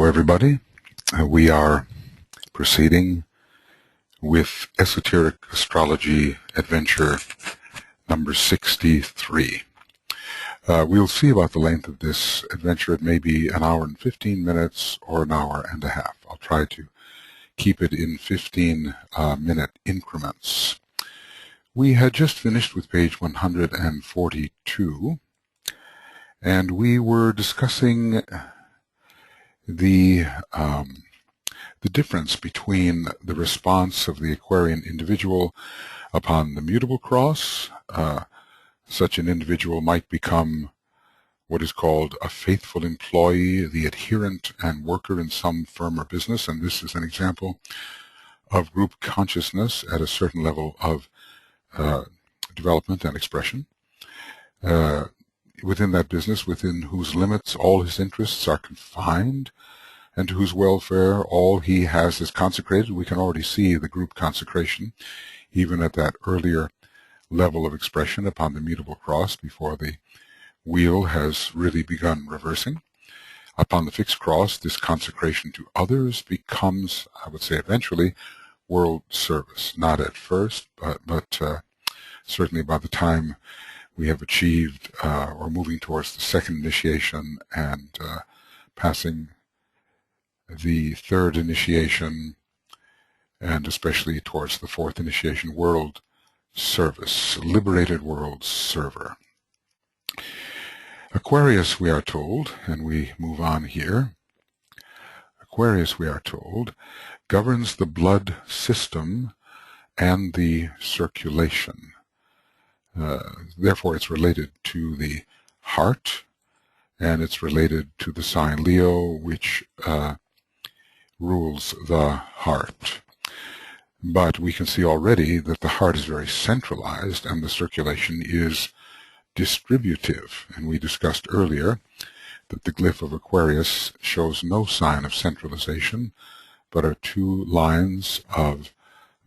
Hello everybody. We are proceeding with Esoteric Astrology Adventure number 63. We'll see about the length of this adventure. It may be an hour and 15 minutes or an hour and a half. I'll try to keep it in 15-minute increments. We had just finished with page 142, and we were discussing the difference between the response of the Aquarian individual upon the mutable cross. Such an individual might become what is called a faithful employee, the adherent and worker in some firm or business, and this is an example of group consciousness at a certain level of development and expression. Within that business, within whose limits all his interests are confined, and to whose welfare all he has is consecrated. We can already see the group consecration, even at that earlier level of expression upon the mutable cross, before the wheel has really begun reversing. Upon the fixed cross, this consecration to others becomes, I would say eventually, world service. Not at first, but certainly by the time we have achieved or moving towards the second initiation and passing the third initiation, and especially towards the fourth initiation, world service, liberated world server. Aquarius, we are told, and we move on here, Aquarius, we are told, governs the blood system and the circulation. Therefore, it's related to the heart, and it's related to the sign Leo, which rules the heart. But we can see already that the heart is very centralized and the circulation is distributive. And we discussed earlier that the glyph of Aquarius shows no sign of centralization, but are two lines of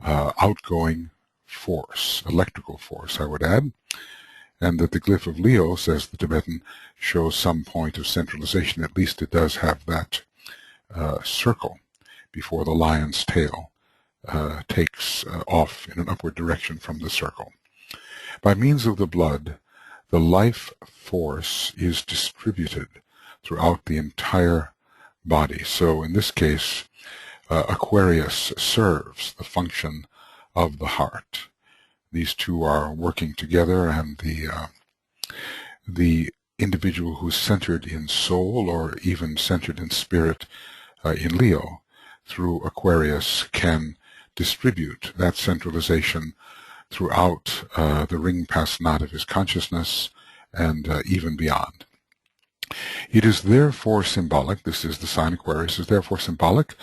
outgoing force, electrical force, I would add, and that the glyph of Leo, says the Tibetan, shows some point of centralization. At least it does have that circle before the lion's tail takes off in an upward direction from the circle. By means of the blood, the life force is distributed throughout the entire body. So in this case, Aquarius serves the function of the heart. These two are working together, and the individual who's centered in soul or even centered in spirit in Leo through Aquarius can distribute that centralization throughout the ring pass knot of his consciousness and even beyond. It is therefore symbolic, this is the sign Aquarius, is therefore symbolic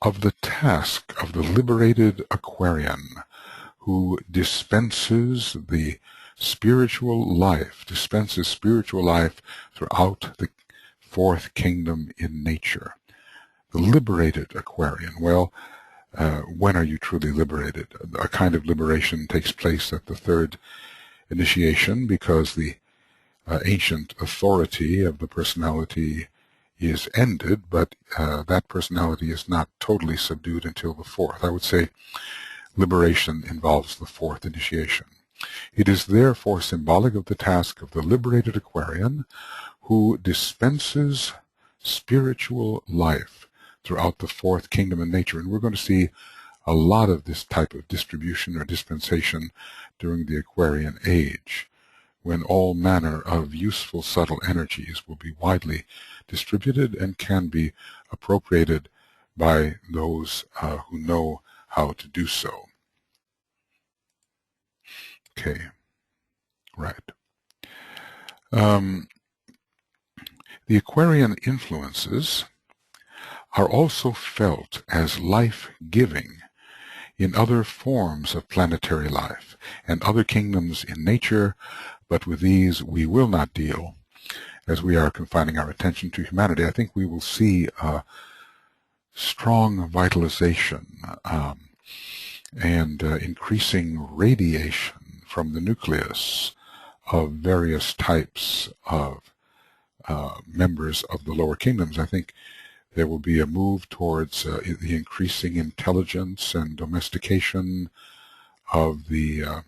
of the task of the liberated Aquarian, who dispenses the spiritual life, throughout the fourth kingdom in nature. The liberated Aquarian, well, when are you truly liberated? A kind of liberation takes place at the third initiation, because the ancient authority of the personality is ended, but that personality is not totally subdued until the fourth. I would say liberation involves the fourth initiation. It is therefore symbolic of the task of the liberated Aquarian, who dispenses spiritual life throughout the fourth kingdom in nature. And we're going to see a lot of this type of distribution or dispensation during the Aquarian age, when all manner of useful subtle energies will be widely distributed and can be appropriated by those who know how to do so. Okay, right. The Aquarian influences are also felt as life-giving in other forms of planetary life and other kingdoms in nature, but with these we will not deal, as we are confining our attention to humanity. I think we will see a strong vitalization and increasing radiation from the nucleus of various types of members of the lower kingdoms. I think There will be a move towards the increasing intelligence and domestication of the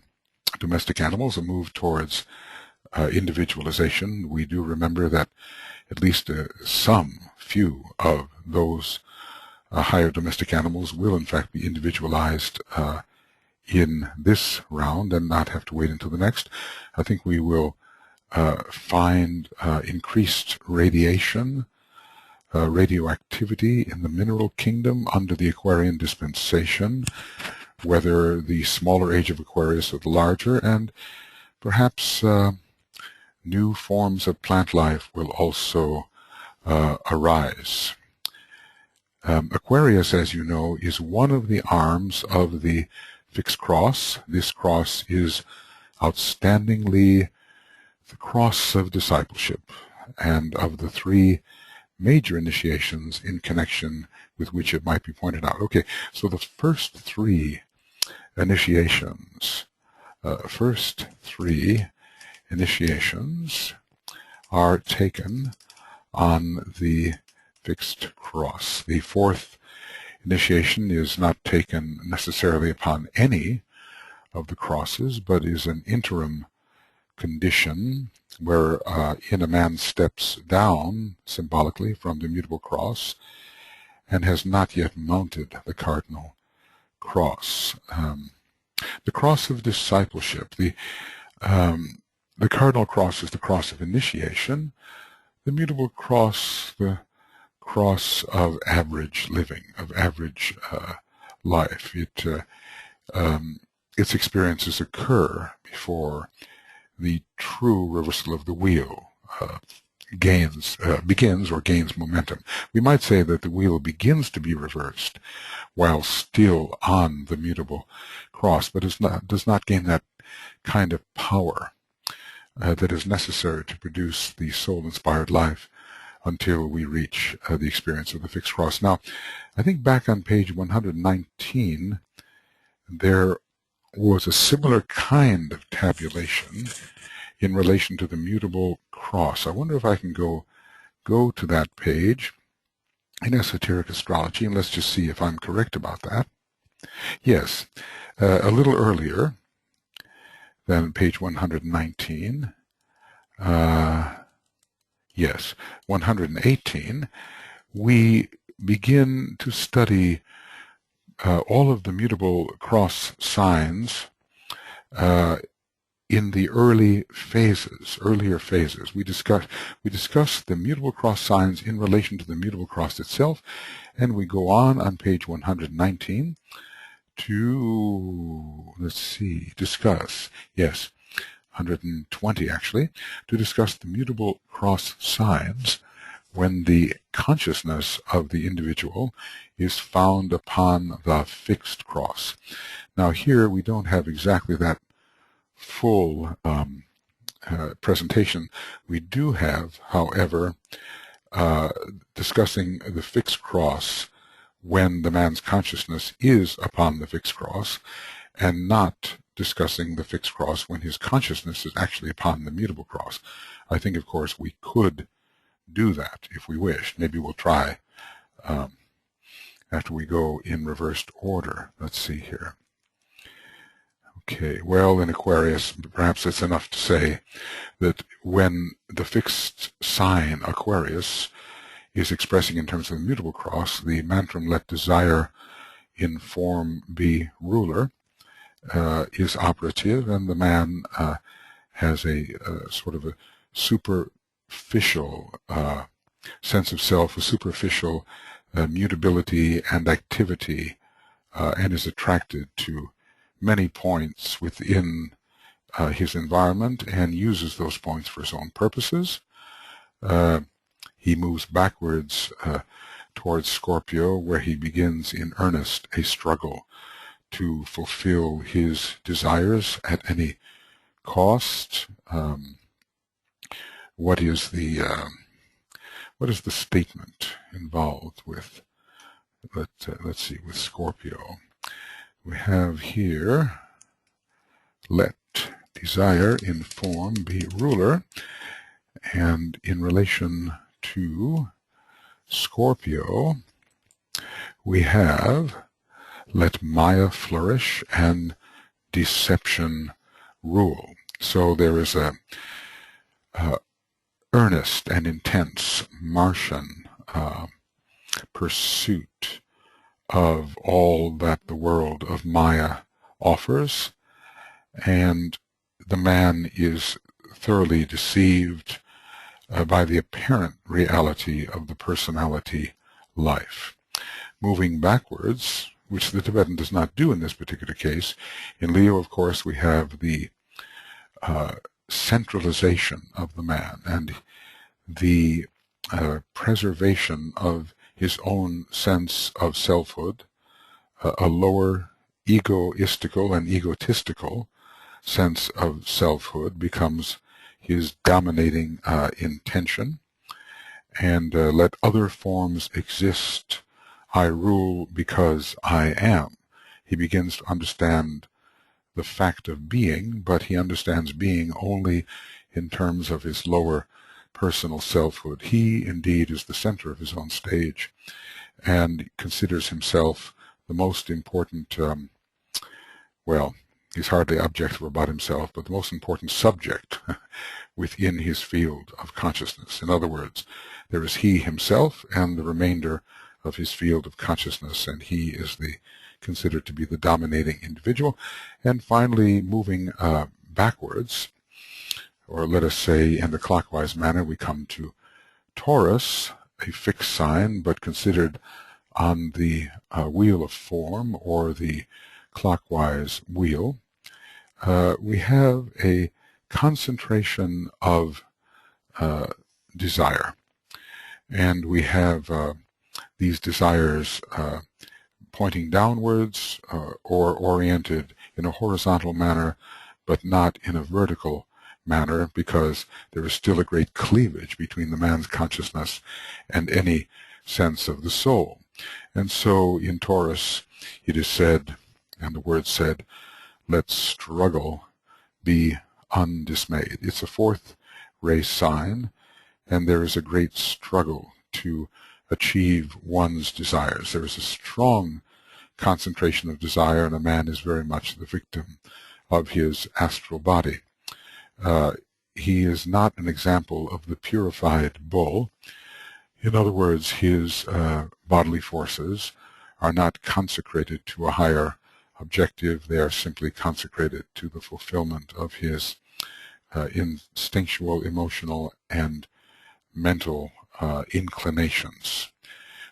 domestic animals, a move towards individualization. We do remember that at least some few of those higher domestic animals will in fact be individualized in this round and not have to wait until the next. I think we will find increased radiation, radioactivity in the mineral kingdom under the Aquarian dispensation, whether the smaller age of Aquarius or the larger, and perhaps new forms of plant life will also arise. Aquarius, as you know, is one of the arms of the fixed cross. This cross is outstandingly the cross of discipleship and of the three major initiations in connection with which it might be pointed out. Okay, so the first three initiations, are taken on the fixed cross. The fourth initiation is not taken necessarily upon any of the crosses, but is an interim condition where in a man steps down symbolically from the mutable cross and has not yet mounted the cardinal cross. The cross of discipleship, the cardinal cross is the cross of initiation, the mutable cross, the cross of average living, of average life. Its experiences occur before the true reversal of the wheel begins or gains momentum. We might say that the wheel begins to be reversed while still on the mutable cross, but does not gain that kind of power that is necessary to produce the soul-inspired life until we reach the experience of the fixed cross. Now, I think back on page 119, there was a similar kind of tabulation in relation to the mutable cross. I wonder if I can go to that page in Esoteric Astrology, and let's just see if I'm correct about that. Yes, a little earlier than page 119. Yes, 118, we begin to study all of the mutable cross signs in the earlier phases. We discuss the mutable cross signs in relation to the mutable cross itself, and we go on page 119 to, discuss, yes, 120 actually, to discuss the mutable cross signs when the consciousness of the individual is found upon the fixed cross. Now here we don't have exactly that full presentation. We do have, however, discussing the fixed cross when the man's consciousness is upon the fixed cross, and not discussing the fixed cross when his consciousness is actually upon the mutable cross. I think, of course, we could do that if we wish. Maybe we'll try after we go in reversed order. Let's see here. Okay, well, in Aquarius, perhaps it's enough to say that when the fixed sign Aquarius is expressing in terms of the mutable cross, the mantram "Let desire in form be ruler" is operative, and the man has a sort of a superficial sense of self, a superficial mutability and activity, and is attracted to many points within his environment and uses those points for his own purposes. He moves backwards towards Scorpio, where he begins in earnest a struggle to fulfill his desires at any cost. What is the statement involved with? Let's see, with Scorpio. We have here, "Let desire in form be ruler," and in relation to Scorpio, we have let Maya flourish and deception rule. So there is a earnest and intense Martian pursuit of all that the world of Maya offers, and the man is thoroughly deceived by the apparent reality of the personality life. Moving backwards, which the Tibetan does not do in this particular case, in Leo, of course, we have the centralization of the man and the preservation of his own sense of selfhood, a lower egoistical and egotistical sense of selfhood becomes his dominating intention, and let other forms exist. I rule because I am. He begins to understand the fact of being, but he understands being only in terms of his lower personal selfhood. He indeed is the center of his own stage and considers himself the most important, well, he's hardly objective about himself, but the most important subject within his field of consciousness. In other words, there is he himself and the remainder of his field of consciousness, and he is considered to be the dominating individual. And finally, moving backwards, or let us say in the clockwise manner, we come to Taurus, a fixed sign, but considered on the wheel of form, or the clockwise wheel. We have a concentration of desire, and we have these desires pointing downwards or oriented in a horizontal manner, but not in a vertical manner, because there is still a great cleavage between the man's consciousness and any sense of the soul. And so in Taurus it is said, and the word said, let struggle be undismayed. It's a fourth race sign, and there is a great struggle to achieve one's desires. There is a strong concentration of desire, and a man is very much the victim of his astral body. He is not an example of the purified bull. In other words, his bodily forces are not consecrated to a higher objective. They are simply consecrated to the fulfillment of his instinctual, emotional, and mental inclinations.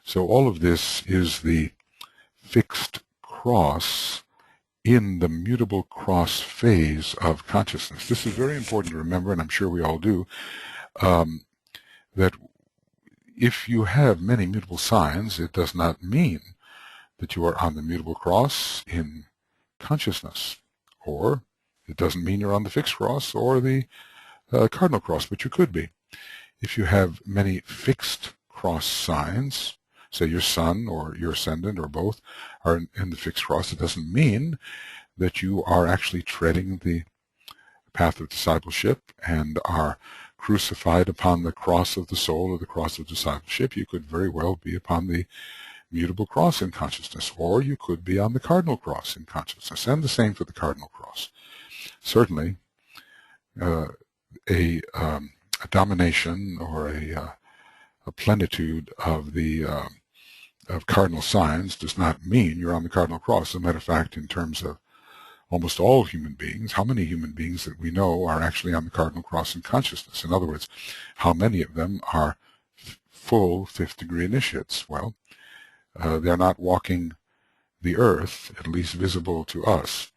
So all of this is the fixed cross in the mutable cross phase of consciousness. This is very important to remember, and I'm sure we all do, that if you have many mutable signs, it does not mean that you are on the mutable cross in consciousness, or it doesn't mean you're on the fixed cross or the cardinal cross, but you could be. If you have many fixed cross signs, say your sun or your ascendant or both are in the fixed cross, it doesn't mean that you are actually treading the path of discipleship and are crucified upon the cross of the soul or the cross of discipleship. You could very well be upon the mutable cross in consciousness, or you could be on the cardinal cross in consciousness, and the same for the cardinal cross. Certainly, a domination or a plenitude of the of cardinal signs does not mean you're on the cardinal cross. As a matter of fact, in terms of almost all human beings, how many human beings that we know are actually on the cardinal cross in consciousness? In other words, how many of them are full fifth-degree initiates? Well, they're not walking the earth, at least visible to us.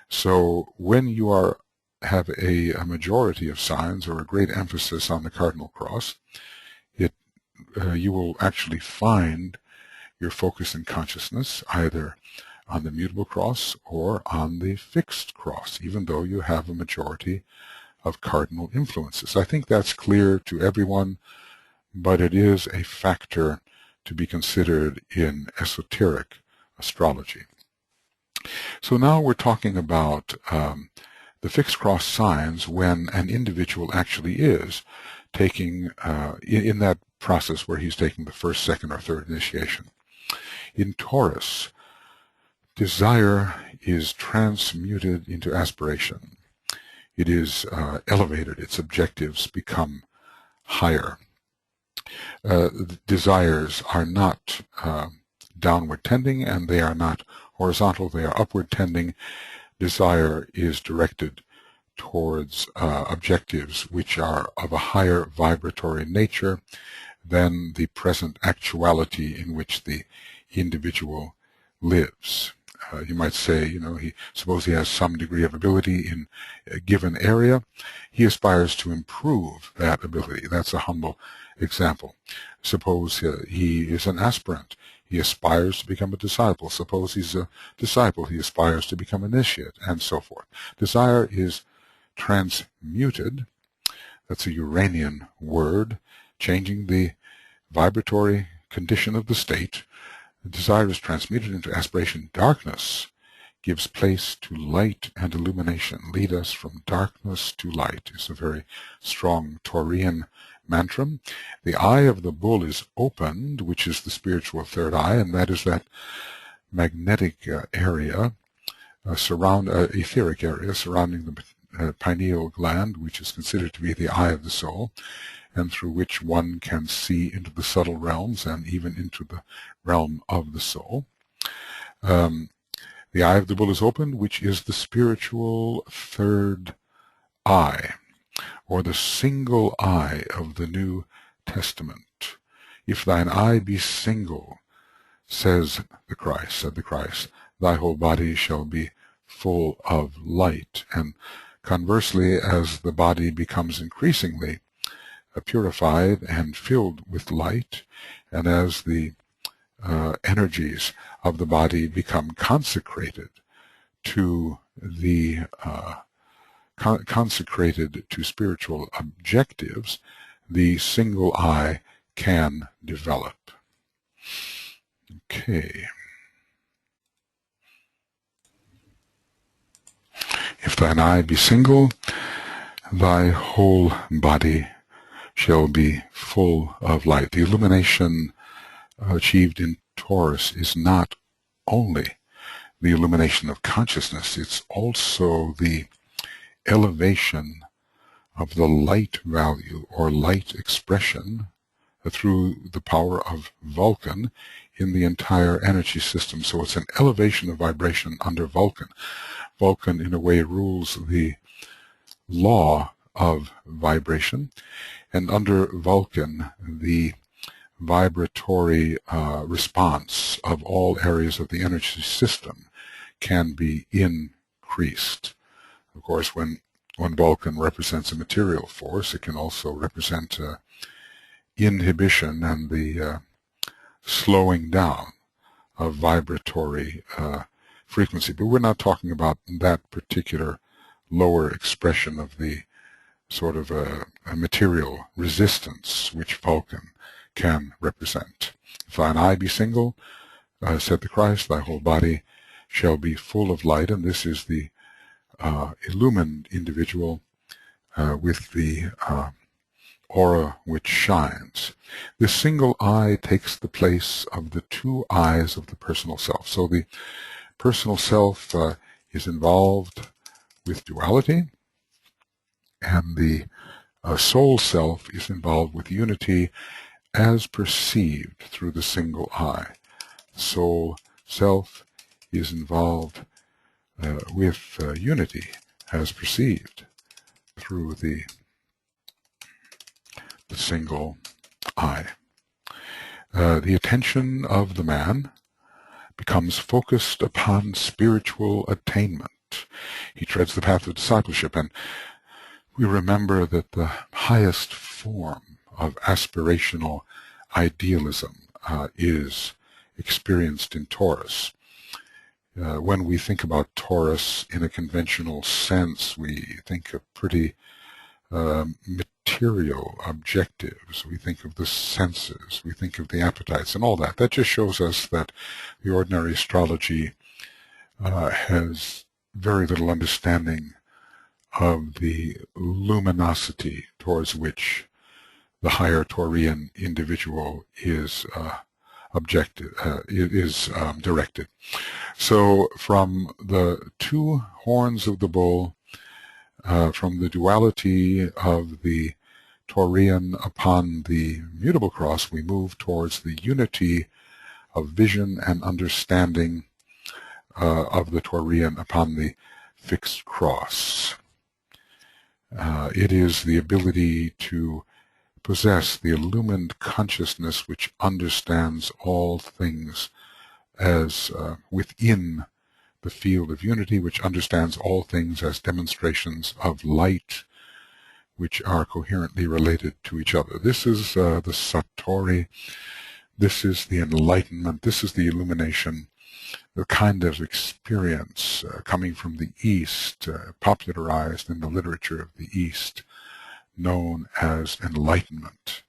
So when you have a majority of signs or a great emphasis on the cardinal cross, you will actually find your focus in consciousness either on the mutable cross or on the fixed cross, even though you have a majority of cardinal influences. I think that's clear to everyone, but it is a factor to be considered in esoteric astrology. So now we're talking about the fixed cross signs when an individual actually is taking, in that process where he's taking the first, second, or third initiation. In Taurus, desire is transmuted into aspiration. It is elevated. Its objectives become higher. Desires are not downward tending, and they are not horizontal. They are upward tending. Desire is directed towards objectives which are of a higher vibratory nature than the present actuality in which the individual lives. You might say, suppose he has some degree of ability in a given area. He aspires to improve that ability. That's a humble example. Suppose he is an aspirant. He aspires to become a disciple. Suppose he's a disciple. He aspires to become an initiate, and so forth. Desire is transmuted. That's a Uranian word, changing the vibratory condition of the state. The desire is transmuted into aspiration. Darkness gives place to light and illumination. Lead us from darkness to light is a very strong Taurian mantra. The eye of the bull is opened, which is the spiritual third eye, and that is that magnetic area, etheric area surrounding the pineal gland, which is considered to be the eye of the soul, and through which one can see into the subtle realms and even into the realm of the soul. The eye of the bull is opened, which is the spiritual third eye, or the single eye of the New Testament. If thine eye be single, said the Christ, thy whole body shall be full of light. And conversely, as the body becomes increasingly purified and filled with light, and as the energies of the body become consecrated to the consecrated to spiritual objectives, the single eye can develop. Okay. If thine eye be single, thy whole body shall be full of light. The illumination achieved in Taurus is not only the illumination of consciousness, it's also the elevation of the light value or light expression through the power of Vulcan in the entire energy system. So it's an elevation of vibration under Vulcan. Vulcan, in a way, rules the law of vibration, and under Vulcan, the vibratory response of all areas of the energy system can be increased. Of course, when Vulcan represents a material force, it can also represent inhibition and the slowing down of vibratory frequency. But we're not talking about that particular lower expression of the sort of a material resistance which Vulcan can represent. If thine eye be single, said the Christ, thy whole body shall be full of light. And this is the illumined individual with the aura which shines. This single eye takes the place of the two eyes of the personal self. So the personal self is involved with duality, and the soul self is involved with unity as perceived through the single eye. Soul self is involved with unity as perceived through the single eye. The attention of the man becomes focused upon spiritual attainment. He treads the path of discipleship, and we remember that the highest form of aspirational idealism is experienced in Taurus. When we think about Taurus in a conventional sense, we think of pretty material objectives. We think of the senses, we think of the appetites and all that. That just shows us that the ordinary astrology has very little understanding of the luminosity towards which the higher Taurian individual is directed. So from the two horns of the bull, from the duality of the Taurian upon the mutable cross, we move towards the unity of vision and understanding of the Taurian upon the fixed cross. It is the ability to possess the illumined consciousness which understands all things as within the field of unity, which understands all things as demonstrations of light, which are coherently related to each other. This is the Satori. This is the enlightenment. This is the illumination, the kind of experience coming from the East, popularized in the literature of the East, known as enlightenment,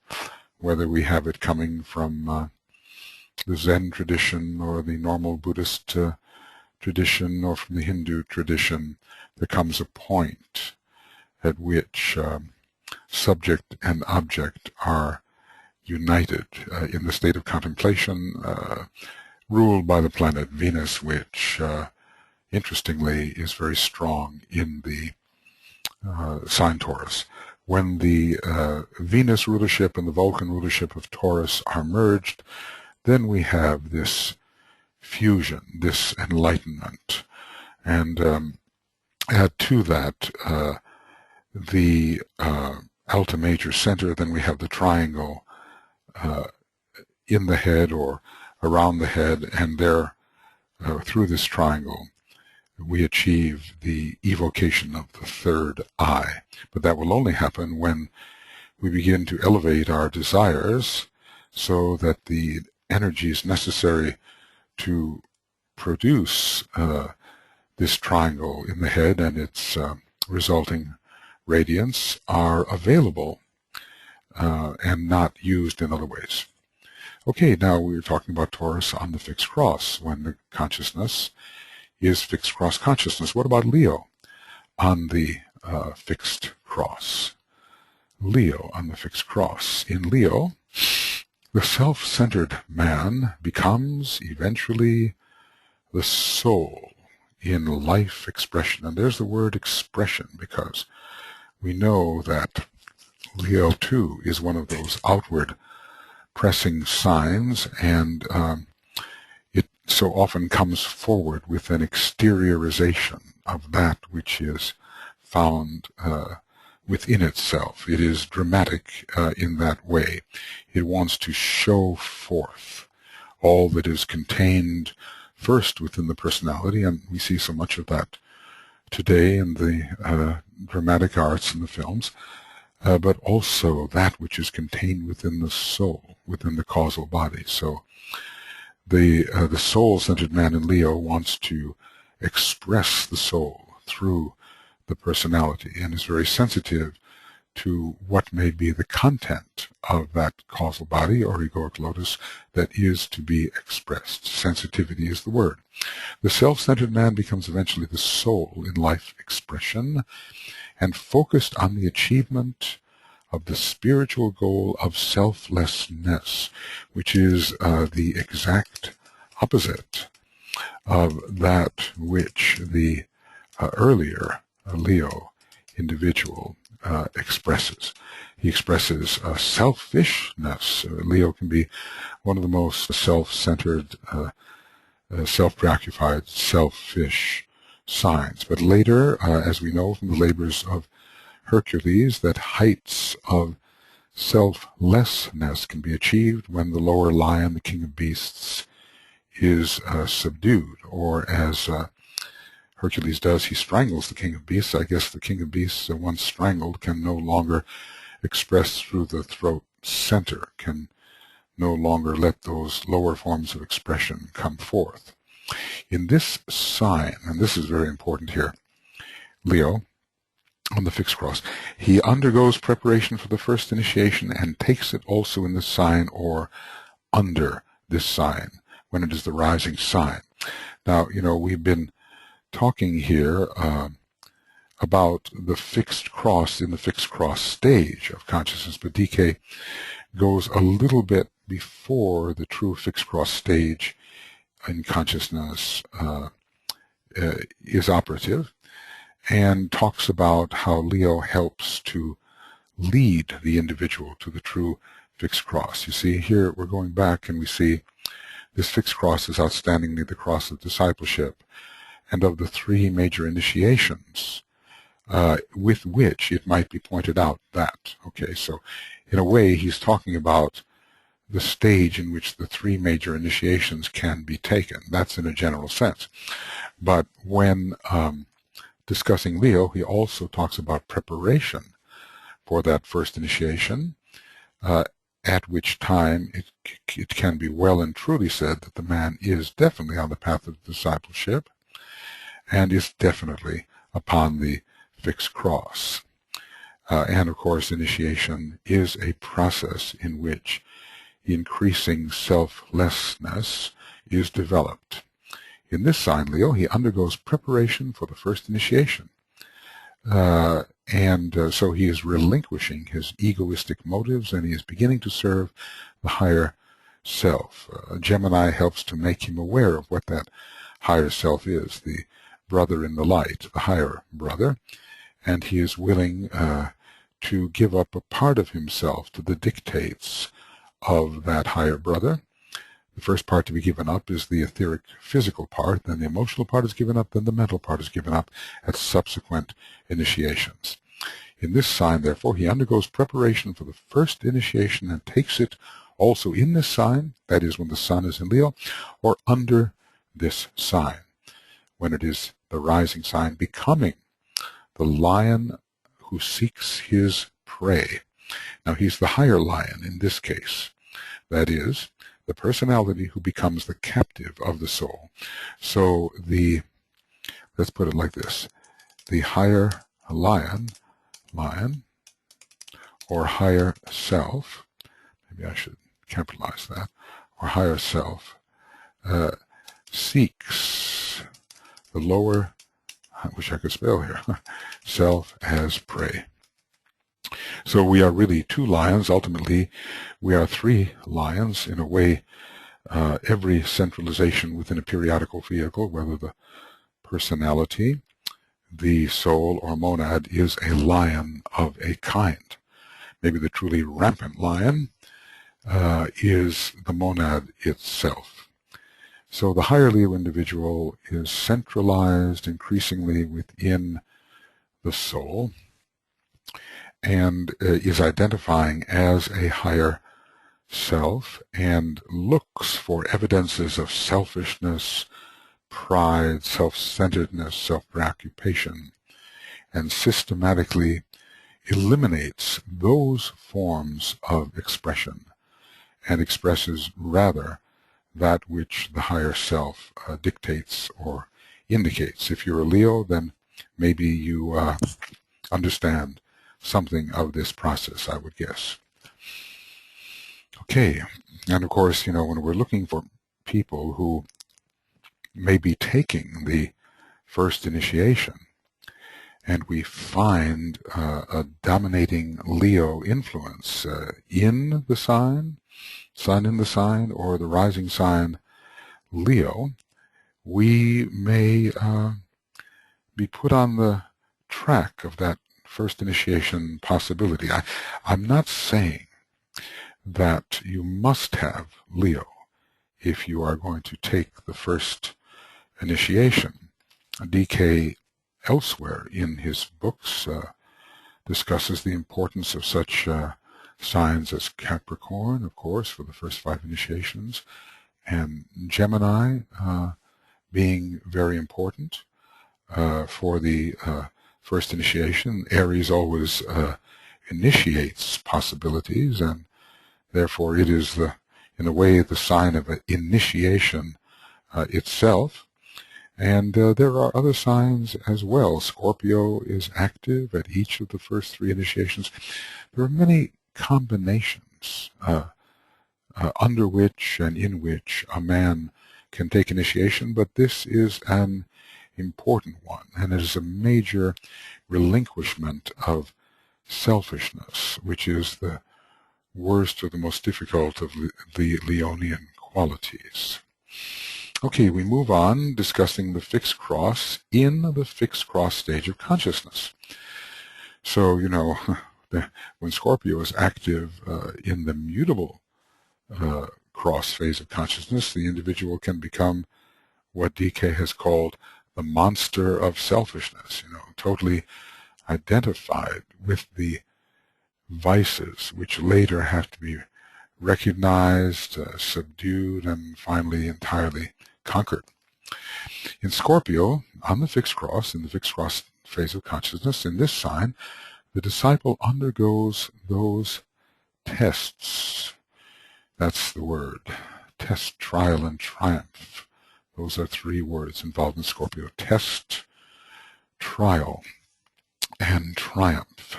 whether we have it coming from the Zen tradition or the normal Buddhist tradition or from the Hindu tradition. There comes a point at which subject and object are united in the state of contemplation, ruled by the planet Venus, which interestingly is very strong in the sign Taurus. When the Venus rulership and the Vulcan rulership of Taurus are merged, then we have this fusion, this enlightenment. And add to that the Alta Major center, then we have the triangle in the head or around the head, and there, through this triangle, we achieve the evocation of the third eye. But that will only happen when we begin to elevate our desires so that the energies necessary to produce this triangle in the head and its resulting radiance are available and not used in other ways. Okay, now we're talking about Taurus on the fixed cross, when the consciousness is fixed cross consciousness. What about Leo on the fixed cross? Leo on the fixed cross. In Leo, the self-centered man becomes eventually the soul in life expression. And there's the word expression, because we know that Leo too is one of those outward pressing signs, and it so often comes forward with an exteriorization of that which is found within itself. It is dramatic in that way. It wants to show forth all that is contained first within the personality, and we see so much of that today in the dramatic arts and the films, but also that which is contained within the soul, within the causal body. So the soul-centered man in Leo wants to express the soul through the personality and is very sensitive to what may be the content of that causal body or egoic lotus that is to be expressed. Sensitivity is the word. The self-centered man becomes eventually the soul in life expression and focused on the achievement of the spiritual goal of selflessness, which is the exact opposite of that which the earlier Leo individual expresses. He expresses selfishness. Leo can be one of the most self-centered, self-preoccupied, selfish signs. But later, as we know from the labors of Hercules, that heights of selflessness can be achieved when the lower lion, the king of beasts, is subdued, or as Hercules does, he strangles the king of beasts. I guess the king of beasts, once strangled, can no longer express through the throat center, can no longer let those lower forms of expression come forth. In this sign, and this is very important here, Leo, on the fixed cross, he undergoes preparation for the first initiation and takes it also in the sign or under this sign, when it is the rising sign. Now, you know, we've been talking here about the fixed cross in the fixed cross stage of consciousness, but DK goes a little bit before the true fixed cross stage in consciousness is operative, and talks about how Leo helps to lead the individual to the true fixed cross. You see, here we're going back and we see this fixed cross is outstandingly the cross of discipleship, and of the three major initiations with which it might be pointed out that, okay, so in a way he's talking about the stage in which the three major initiations can be taken. That's in a general sense. But when discussing Leo, he also talks about preparation for that first initiation, at which time it can be well and truly said that the man is definitely on the path of discipleship and is definitely upon the fixed cross. And of course, initiation is a process in which increasing selflessness is developed. In this sign, Leo, he undergoes preparation for the first initiation. So he is relinquishing his egoistic motives, and he is beginning to serve the higher self. Gemini helps to make him aware of what that higher self is, the brother in the light, the higher brother, and he is willing to give up a part of himself to the dictates of that higher brother. The first part to be given up is the etheric physical part, then the emotional part is given up, then the mental part is given up at subsequent initiations. In this sign, therefore, he undergoes preparation for the first initiation and takes it also in this sign, that is when the sun is in Leo, or under this sign, when it is the rising sign, becoming the lion who seeks his prey. Now, he's the higher lion in this case. That is, the personality who becomes the captive of the soul. So let's put it like this, the higher lion, or higher self, maybe I should capitalize that, or higher self, seeks the lower, I wish I could spell here, self as prey. So we are really two lions. Ultimately, we are three lions. In a way, every centralization within a periodical vehicle, whether the personality, the soul, or monad, is a lion of a kind. Maybe the truly rampant lion is the monad itself. So the higher Leo individual is centralized increasingly within the soul, and is identifying as a higher self, and looks for evidences of selfishness, pride, self-centeredness, self-preoccupation, and systematically eliminates those forms of expression and expresses rather that which the higher self dictates or indicates. If you're a Leo, then maybe you understand something of this process, I would guess. Okay, and of course, you know, when we're looking for people who may be taking the first initiation, and we find a dominating Leo influence in the sign, sun in the sign, or the rising sign Leo, we may be put on the track of that first initiation possibility. I'm not saying that you must have Leo if you are going to take the first initiation. DK elsewhere in his books discusses the importance of such signs as Capricorn, of course, for the first 5 initiations, and Gemini being very important for the first initiation. Aries always initiates possibilities, and therefore it is in a way the sign of an initiation itself. And there are other signs as well. Scorpio is active at each of the first 3 initiations. There are many combinations under which and in which a man can take initiation, but this is an important one, and it is a major relinquishment of selfishness, which is the worst or the most difficult of the Leonian qualities. Okay, we move on discussing the fixed cross in the fixed cross stage of consciousness. So, you know, when Scorpio is active in the mutable cross phase of consciousness, the individual can become what DK has called the monster of selfishness, you know, totally identified with the vices which later have to be recognized, subdued, and finally entirely conquered. In Scorpio, on the fixed cross, in the fixed cross phase of consciousness, in this sign, the disciple undergoes those tests. That's the word. Test, trial, and triumph. Those are three words involved in Scorpio. Test, trial, and triumph.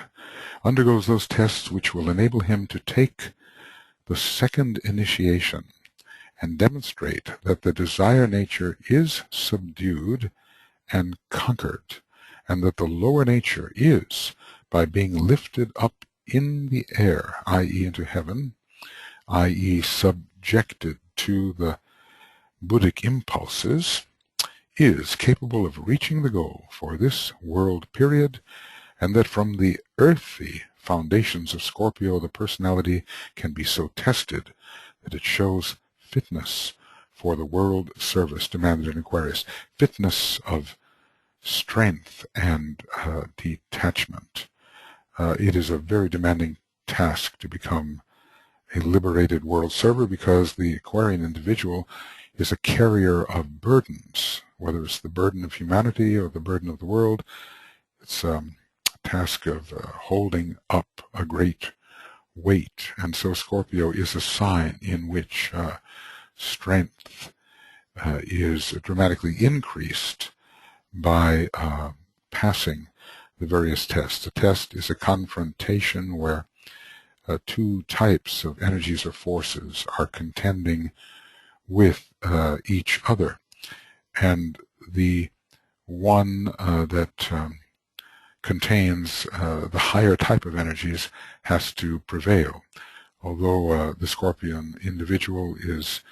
Undergoes those tests which will enable him to take the second initiation and demonstrate that the desire nature is subdued and conquered, and that the lower nature is, by being lifted up in the air, i.e. into heaven, i.e. subjected to the Buddhic impulses, is capable of reaching the goal for this world period, and that from the earthy foundations of Scorpio the personality can be so tested that it shows fitness for the world service demanded in Aquarius, fitness of strength and detachment. It is a very demanding task to become a liberated world server, because the Aquarian individual is a carrier of burdens, whether it's the burden of humanity or the burden of the world. It's a task of holding up a great weight, and so Scorpio is a sign in which strength is dramatically increased by passing the various tests. A test is a confrontation where two types of energies or forces are contending with each other, and the one that contains the higher type of energies has to prevail. Although the Scorpion individual is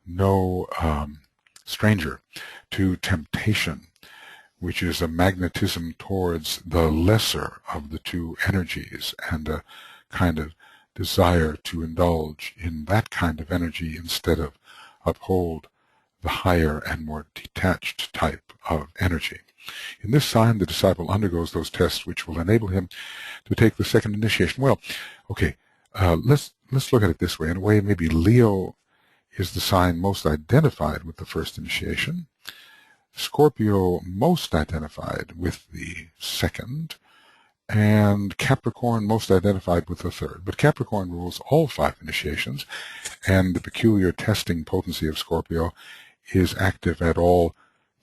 no stranger to temptation, which is a magnetism towards the lesser of the two energies, and a kind of desire to indulge in that kind of energy instead of uphold the higher and more detached type of energy. In this sign, the disciple undergoes those tests which will enable him to take the second initiation. Well, okay, let's look at it this way. In a way, maybe Leo is the sign most identified with the first initiation, Scorpio most identified with the second, and Capricorn most identified with the third. But Capricorn rules all 5 initiations, and the peculiar testing potency of Scorpio is active at all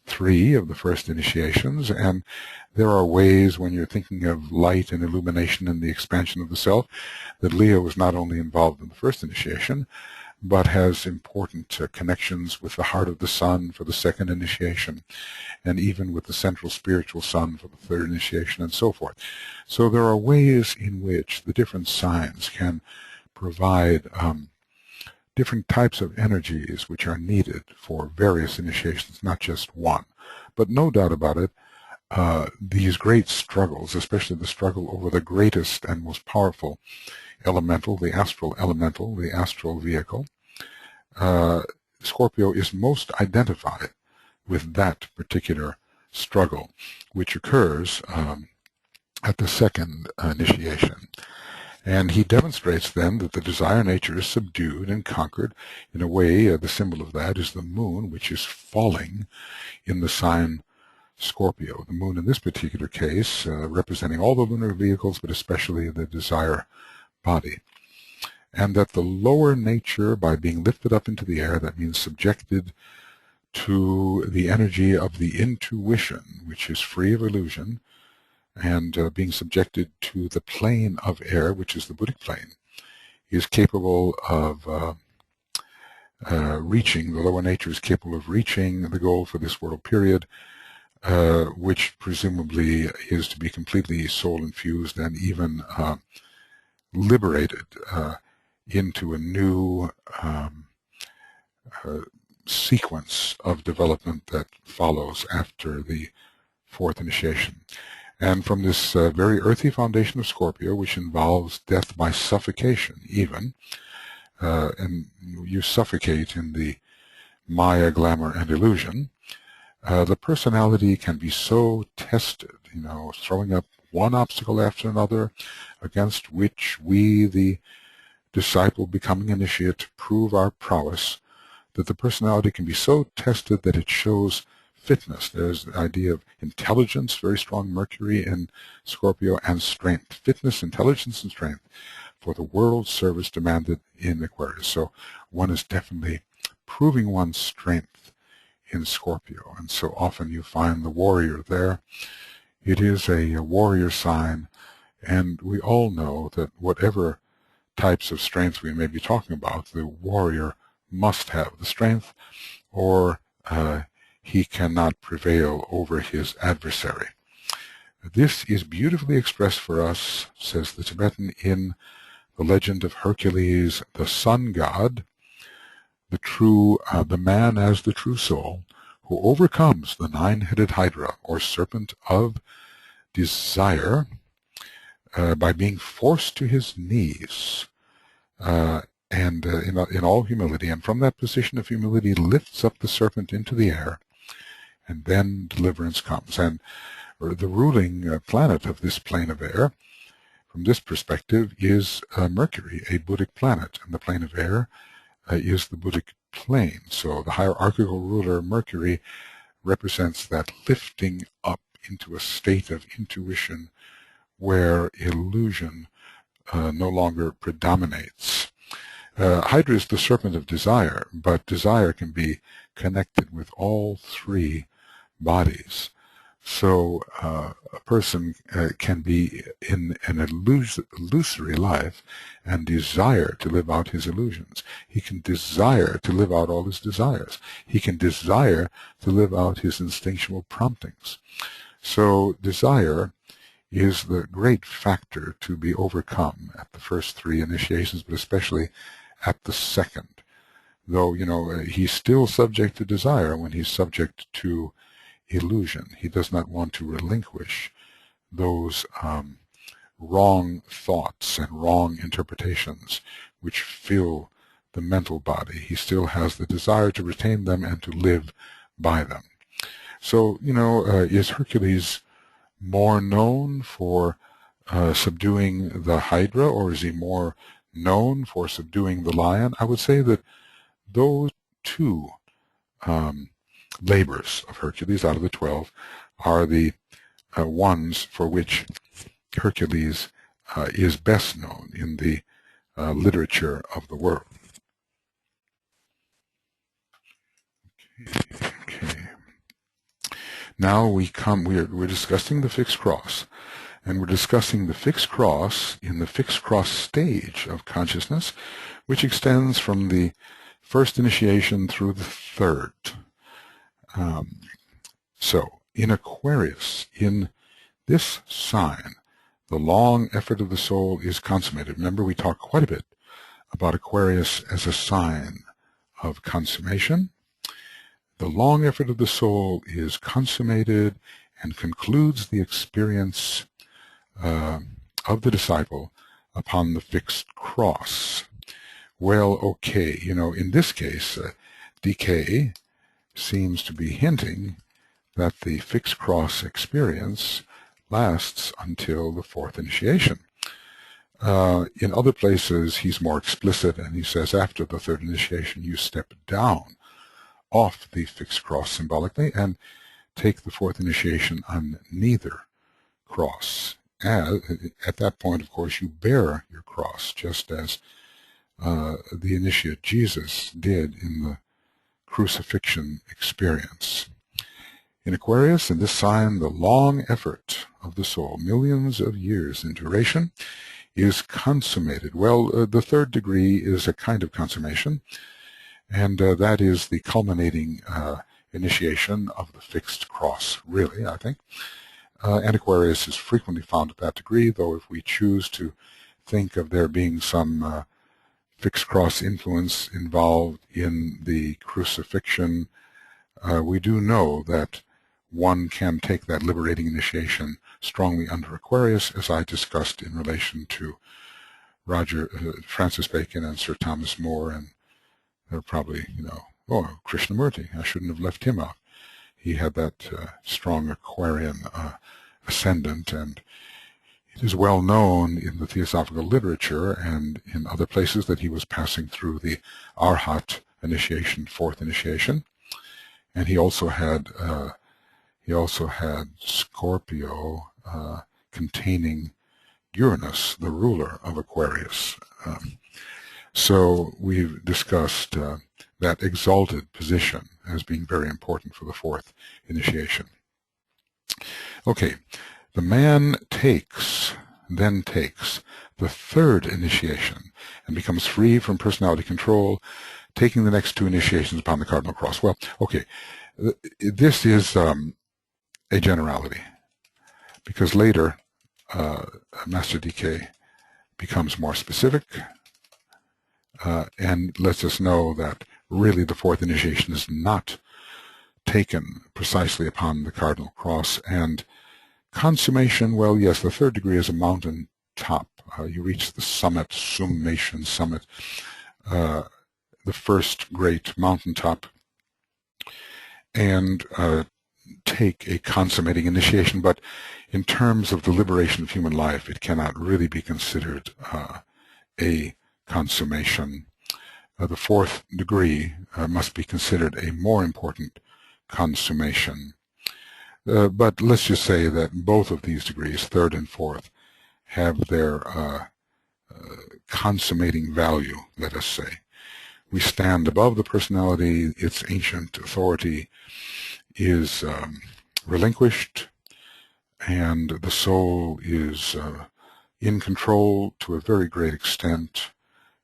3 of the first initiations. And there are ways, when you're thinking of light and illumination and the expansion of the self, that Leo is not only involved in the first initiation, but has important connections with the heart of the sun for the second initiation, and even with the central spiritual sun for the third initiation, and so forth. So there are ways in which the different signs can provide different types of energies which are needed for various initiations, not just one. But no doubt about it, these great struggles, especially the struggle over the greatest and most powerful elemental, the astral vehicle, Scorpio is most identified with that particular struggle, which occurs at the second initiation. And he demonstrates then that the desire nature is subdued and conquered. In a way, the symbol of that is the moon, which is falling in the sign Scorpio. The moon in this particular case representing all the lunar vehicles, but especially the desire body. And that the lower nature, by being lifted up into the air, that means subjected to the energy of the intuition, which is free of illusion, and being subjected to the plane of air, which is the Buddhic plane, is capable of reaching, the lower nature is capable of reaching the goal for this world period which presumably is to be completely soul-infused and even liberated into a new sequence of development that follows after the fourth initiation. And from this very earthy foundation of Scorpio, which involves death by suffocation even, and you suffocate in the Maya, glamour, and illusion, the personality can be so tested, throwing up one obstacle after another against which we, the disciple becoming initiate, prove our prowess, that the personality can be so tested that it shows fitness. There's the idea of intelligence, very strong Mercury in Scorpio, and strength. Fitness, intelligence, and strength for the world's service demanded in Aquarius. So one is definitely proving one's strength in Scorpio, and so often you find the warrior there. It is a warrior sign, and we all know that whatever types of strength we may be talking about, the warrior must have the strength, or he cannot prevail over his adversary. This is beautifully expressed for us, says the Tibetan, in the legend of Hercules, the sun god, the man as the true soul, who overcomes the nine-headed hydra, or serpent of desire, by being forced to his knees, and in all humility, and from that position of humility lifts up the serpent into the air, and then deliverance comes. And the ruling planet of this plane of air, from this perspective, is Mercury, a Buddhic planet, and the plane of air is the Buddhic plane. So the hierarchical ruler Mercury represents that lifting up into a state of intuition where illusion no longer predominates. Hydra is the serpent of desire, but desire can be connected with all three bodies. So a person can be in an illusory life and desire to live out his illusions. He can desire to live out all his desires. He can desire to live out his instinctual promptings. So desire is the great factor to be overcome at the first three initiations, but especially at the second. Though, he's still subject to desire when he's subject to illusion. He does not want to relinquish those wrong thoughts and wrong interpretations which fill the mental body. He still has the desire to retain them and to live by them. So, is Hercules more known for subduing the Hydra, or is he more known for subduing the lion? I would say that those two labors of Hercules out of the 12 are the ones for which Hercules is best known in the literature of the world. Okay. Now we're discussing the fixed cross, and we're discussing the fixed cross in the fixed cross stage of consciousness, which extends from the first initiation through the third. So in Aquarius, in this sign, the long effort of the soul is consummated. Remember, we talked quite a bit about Aquarius as a sign of consummation. The long effort of the soul is consummated and concludes the experience of the disciple upon the fixed cross. Well, okay, in this case, DK seems to be hinting that the fixed cross experience lasts until the fourth initiation. In other places, he's more explicit, and he says after the third initiation, you step down off the fixed cross symbolically and take the fourth initiation on neither cross. At that point, of course, you bear your cross, just as the initiate Jesus did in the crucifixion experience. In Aquarius, in this sign, the long effort of the soul, millions of years in duration, is consummated. Well, the third degree is a kind of consummation, and that is the culminating initiation of the fixed cross, really, I think. And Aquarius is frequently found at that degree, though if we choose to think of there being some fixed cross influence involved in the crucifixion, we do know that one can take that liberating initiation strongly under Aquarius, as I discussed in relation to Francis Bacon and Sir Thomas More, and they're probably, Krishnamurti. I shouldn't have left him out. He had that strong Aquarian ascendant, and it is well known in the theosophical literature and in other places that he was passing through the Arhat initiation, fourth initiation, and he also had Scorpio containing Uranus, the ruler of Aquarius. So we've discussed that exalted position as being very important for the fourth initiation. Okay, the man then takes the third initiation and becomes free from personality control, taking the next two initiations upon the cardinal cross. Well, okay, this is a generality, because later Master DK becomes more specific and lets us know that really the fourth initiation is not taken precisely upon the cardinal cross. And consummation, well, yes, the third degree is a mountain top. You reach the summit, summation summit, the first great mountaintop, and take a consummating initiation. But in terms of the liberation of human life, it cannot really be considered a consummation. The fourth degree must be considered a more important consummation. But let's just say that both of these degrees, third and fourth, have their consummating value, let us say. We stand above the personality, its ancient authority is relinquished, and the soul is in control to a very great extent.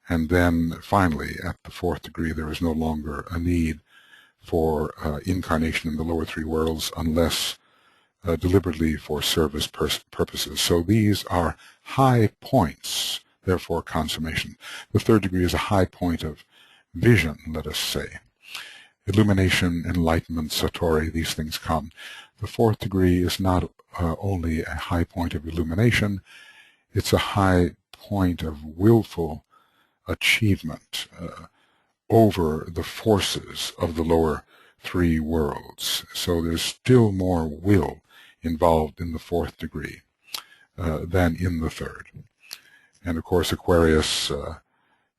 And then finally, at the fourth degree, there is no longer a need for incarnation in the lower three worlds unless deliberately for service purposes. So these are high points, therefore consummation. The third degree is a high point of vision, let us say. Illumination, enlightenment, satori, these things come. The fourth degree is not only a high point of illumination, it's a high point of willful achievement over the forces of the lower three worlds. So there's still more will involved in the fourth degree than in the third. And of course, Aquarius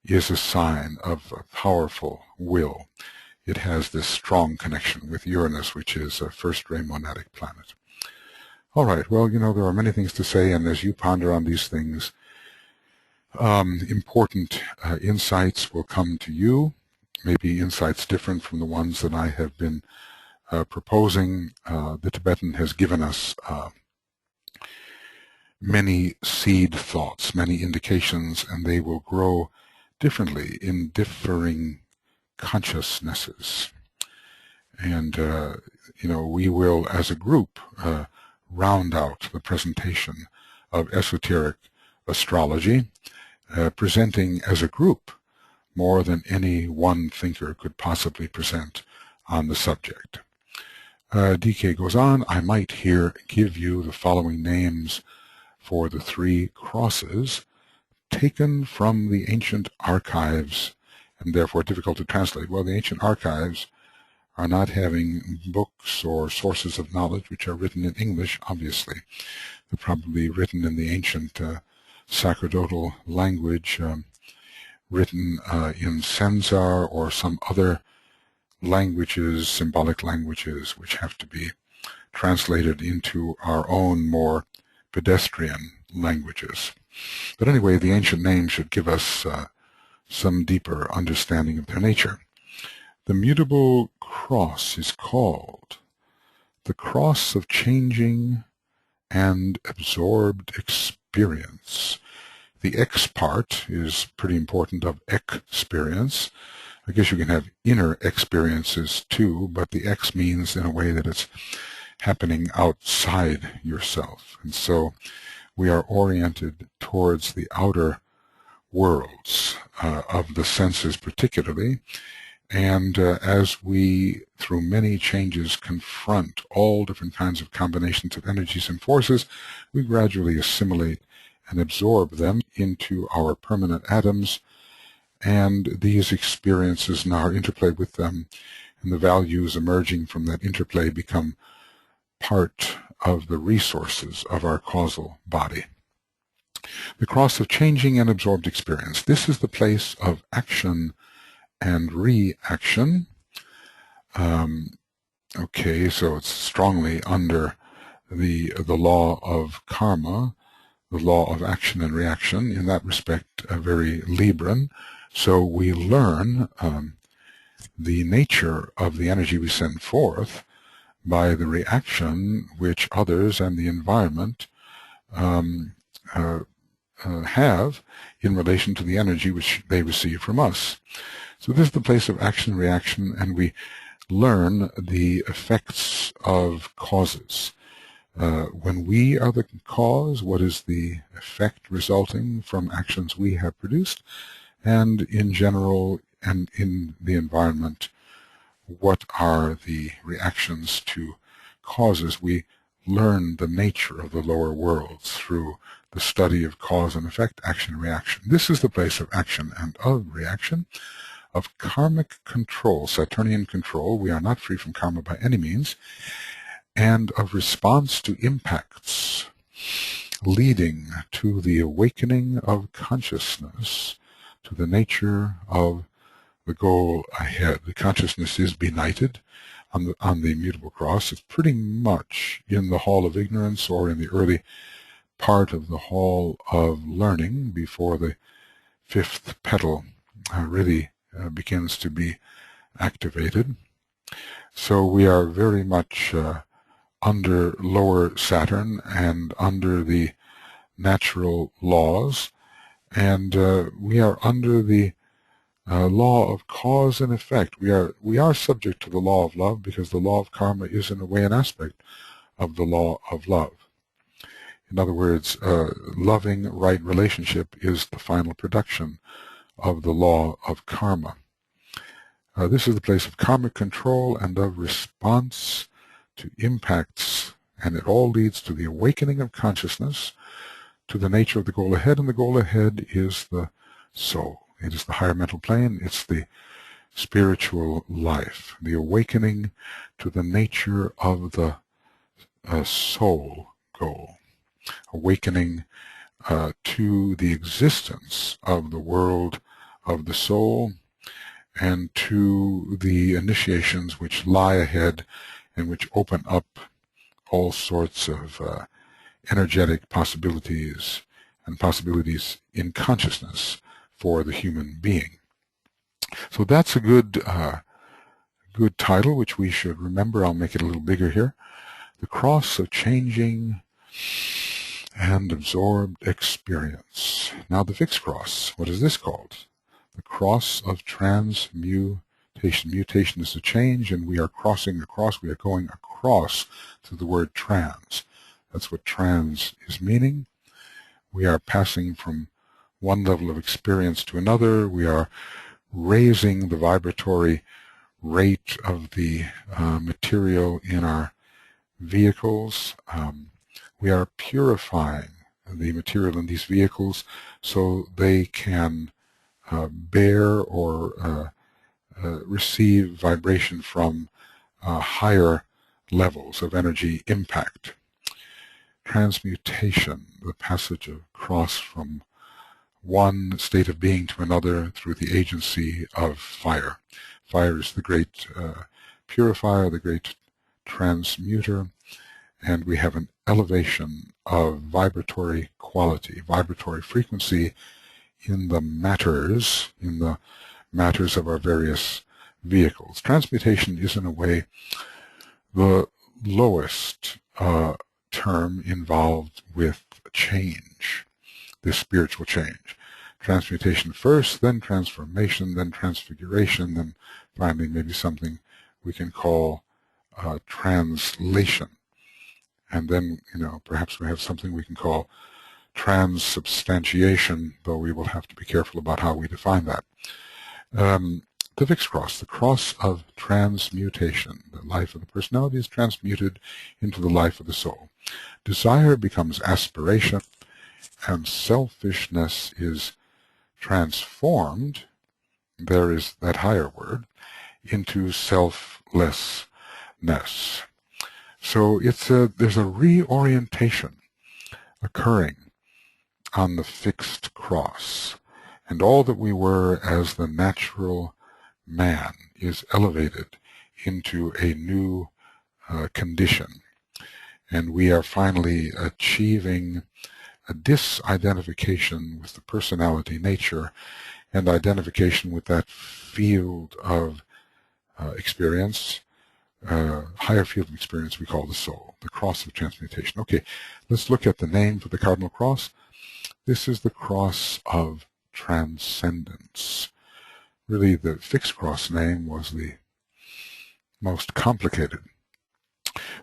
is a sign of a powerful will. It has this strong connection with Uranus, which is a first-ray monadic planet. All right, well, there are many things to say, and as you ponder on these things, important insights will come to you, maybe insights different from the ones that I have been proposing. The Tibetan has given us many seed thoughts, many indications, and they will grow differently in differing consciousnesses. And, we will, as a group, round out the presentation of esoteric astrology, presenting as a group more than any one thinker could possibly present on the subject. DK goes on, I might here give you the following names for the three crosses taken from the ancient archives, and therefore difficult to translate. Well, the ancient archives are not having books or sources of knowledge which are written in English, obviously. They're probably written in the ancient sacerdotal language, written in Senzar or some other languages, symbolic languages, which have to be translated into our own more pedestrian languages. But anyway, the ancient names should give us some deeper understanding of their nature. The mutable cross is called the cross of changing and absorbed experience. The X part is pretty important of experience. I guess you can have inner experiences too, but the X means in a way that it's happening outside yourself. And so we are oriented towards the outer worlds of the senses particularly. And as we, through many changes, confront all different kinds of combinations of energies and forces, we gradually assimilate and absorb them into our permanent atoms, and these experiences and our interplay with them and the values emerging from that interplay become part of the resources of our causal body. The cross of changing and absorbed experience. This is the place of action and reaction. Okay, so it's strongly under the law of karma, the law of action and reaction, in that respect very Libran. So we learn the nature of the energy we send forth by the reaction which others and the environment have in relation to the energy which they receive from us. So this is the place of action and reaction, and we learn the effects of causes. When we are the cause, what is the effect resulting from actions we have produced? And in general and in the environment, what are the reactions to causes? We learn the nature of the lower worlds through the study of cause and effect, action and reaction. This is the place of action and of reaction, of karmic control, Saturnian control. We are not free from karma by any means, and of response to impacts, leading to the awakening of consciousness to the nature of the goal ahead. The consciousness is benighted on the immutable cross. It's pretty much in the hall of ignorance, or in the early part of the hall of learning, before the fifth petal really begins to be activated. So we are very much under lower Saturn and under the natural laws, and we are under the law of cause and effect. We are subject to the law of love, because the law of karma is in a way an aspect of the law of love. In other words, loving right relationship is the final production of the law of karma. This is the place of karmic control and of response to impacts, and it all leads to the awakening of consciousness to the nature of the goal ahead, and the goal ahead is the soul. It is the higher mental plane. It's the spiritual life, the awakening to the nature of the soul goal, awakening to the existence of the world of the soul, and to the initiations which lie ahead and which open up all sorts of energetic possibilities and possibilities in consciousness for the human being. So that's a good title, which we should remember. I'll make it a little bigger here. The Cross of Changing and Absorbed Experience. Now the fixed cross, what is this called? The cross of transmutation. Mutation is a change, and we are crossing across. We are going across to the word trans. That's what trans is meaning. We are passing from one level of experience to another. We are raising the vibratory rate of the material in our vehicles. We are purifying the material in these vehicles so they can bear or receive vibration from higher levels of energy impact. Transmutation, the passage across from one state of being to another through the agency of fire. Fire is the great purifier, the great transmuter, and we have an elevation of vibratory quality, vibratory frequency in the matters of our various vehicles. Transmutation is in a way the lowest term involved with change, this spiritual change. transmutation first, then transformation, then transfiguration, then finally maybe something we can call translation. And then, perhaps we have something we can call transubstantiation, though we will have to be careful about how we define that. The fixed cross, the cross of transmutation. The life of the personality is transmuted into the life of the soul. Desire becomes aspiration, and selfishness is transformed, there is that higher word, into selflessness. So there's a reorientation occurring on the fixed cross, and all that we were as the natural man is elevated into a new condition, and we are finally achieving a disidentification with the personality nature and identification with that field of experience, higher field of experience we call the soul, the cross of transmutation. Okay, let's look at the name for the cardinal cross. This is the cross of transcendence. Really, the fixed cross name was the most complicated.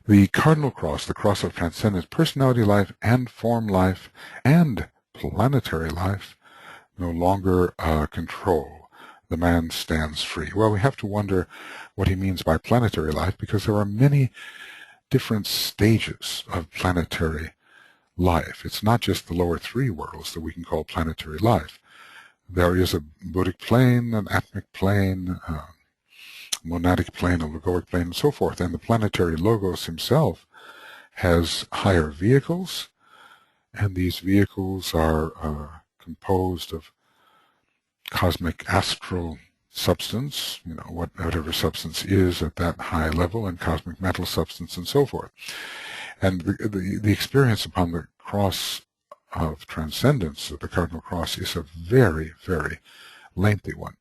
The cardinal cross, the cross of transcendence, personality life and form life and planetary life no longer control. The man stands free. Well, we have to wonder what he means by planetary life, because there are many different stages of planetary life. It's not just the lower three worlds that we can call planetary life. There is a Buddhic plane, an atmic plane, monadic plane, a logoic plane, and so forth. And the planetary logos himself has higher vehicles, and these vehicles are composed of cosmic astral substance, whatever substance is at that high level, and cosmic mental substance, and so forth. And the experience upon the cross of transcendence, the cardinal cross, is a very, very lengthy one.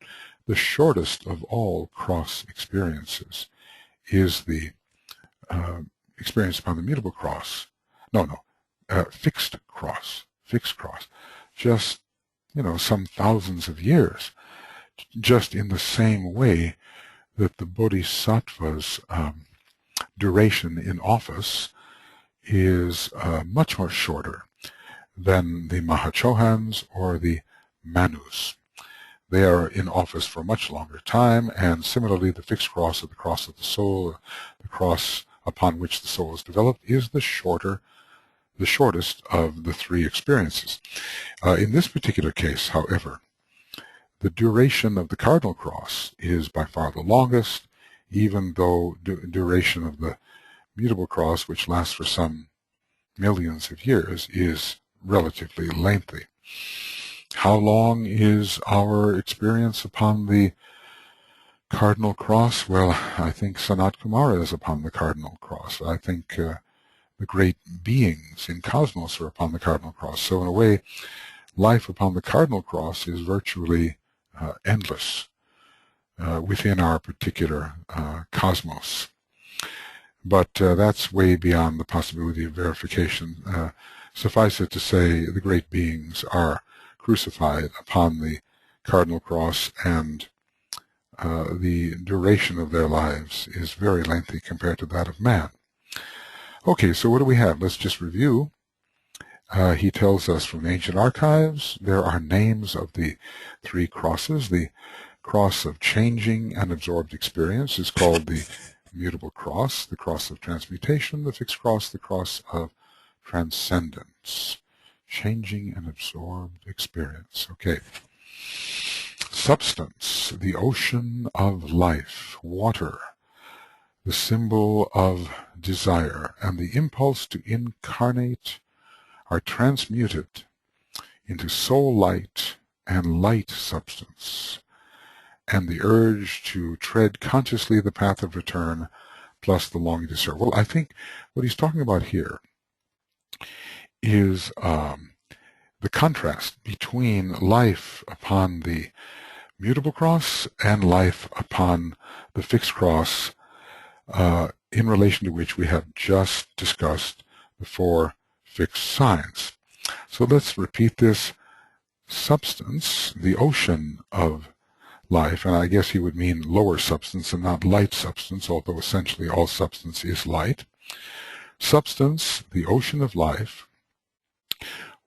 The shortest of all cross experiences is the experience upon the mutable cross. Fixed cross. Just, some thousands of years. Just in the same way that the Bodhisattva's duration in office is much more shorter than the Mahachohans or the Manus. They are in office for a much longer time, and similarly the fixed cross, or the cross of the soul, the cross upon which the soul is developed, is the shortest of the three experiences. In this particular case, however, the duration of the cardinal cross is by far the longest, even though duration of the mutable cross, which lasts for some millions of years, is relatively lengthy. How long is our experience upon the cardinal cross? Well, I think Sanat Kumara is upon the cardinal cross. I think the great beings in cosmos are upon the cardinal cross. So in a way, life upon the cardinal cross is virtually endless within our particular cosmos. But that's way beyond the possibility of verification. Suffice it to say, the great beings are crucified upon the cardinal cross, and the duration of their lives is very lengthy compared to that of man. Okay, so what do we have? Let's just review. He tells us from ancient archives there are names of the three crosses. The cross of changing and absorbed experience is called the mutable cross, the cross of transmutation, the fixed cross, the cross of transcendence. Changing and absorbed experience. Okay. Substance, the ocean of life, water, the symbol of desire, and the impulse to incarnate are transmuted into soul light and light substance, and the urge to tread consciously the path of return, plus the longing to serve. Well, I think what he's talking about here is the contrast between life upon the mutable cross and life upon the fixed cross, in relation to which we have just discussed the four fixed signs. So let's repeat this. substance, the ocean of life, and I guess he would mean lower substance and not light substance, although essentially all substance is light. Substance, the ocean of life,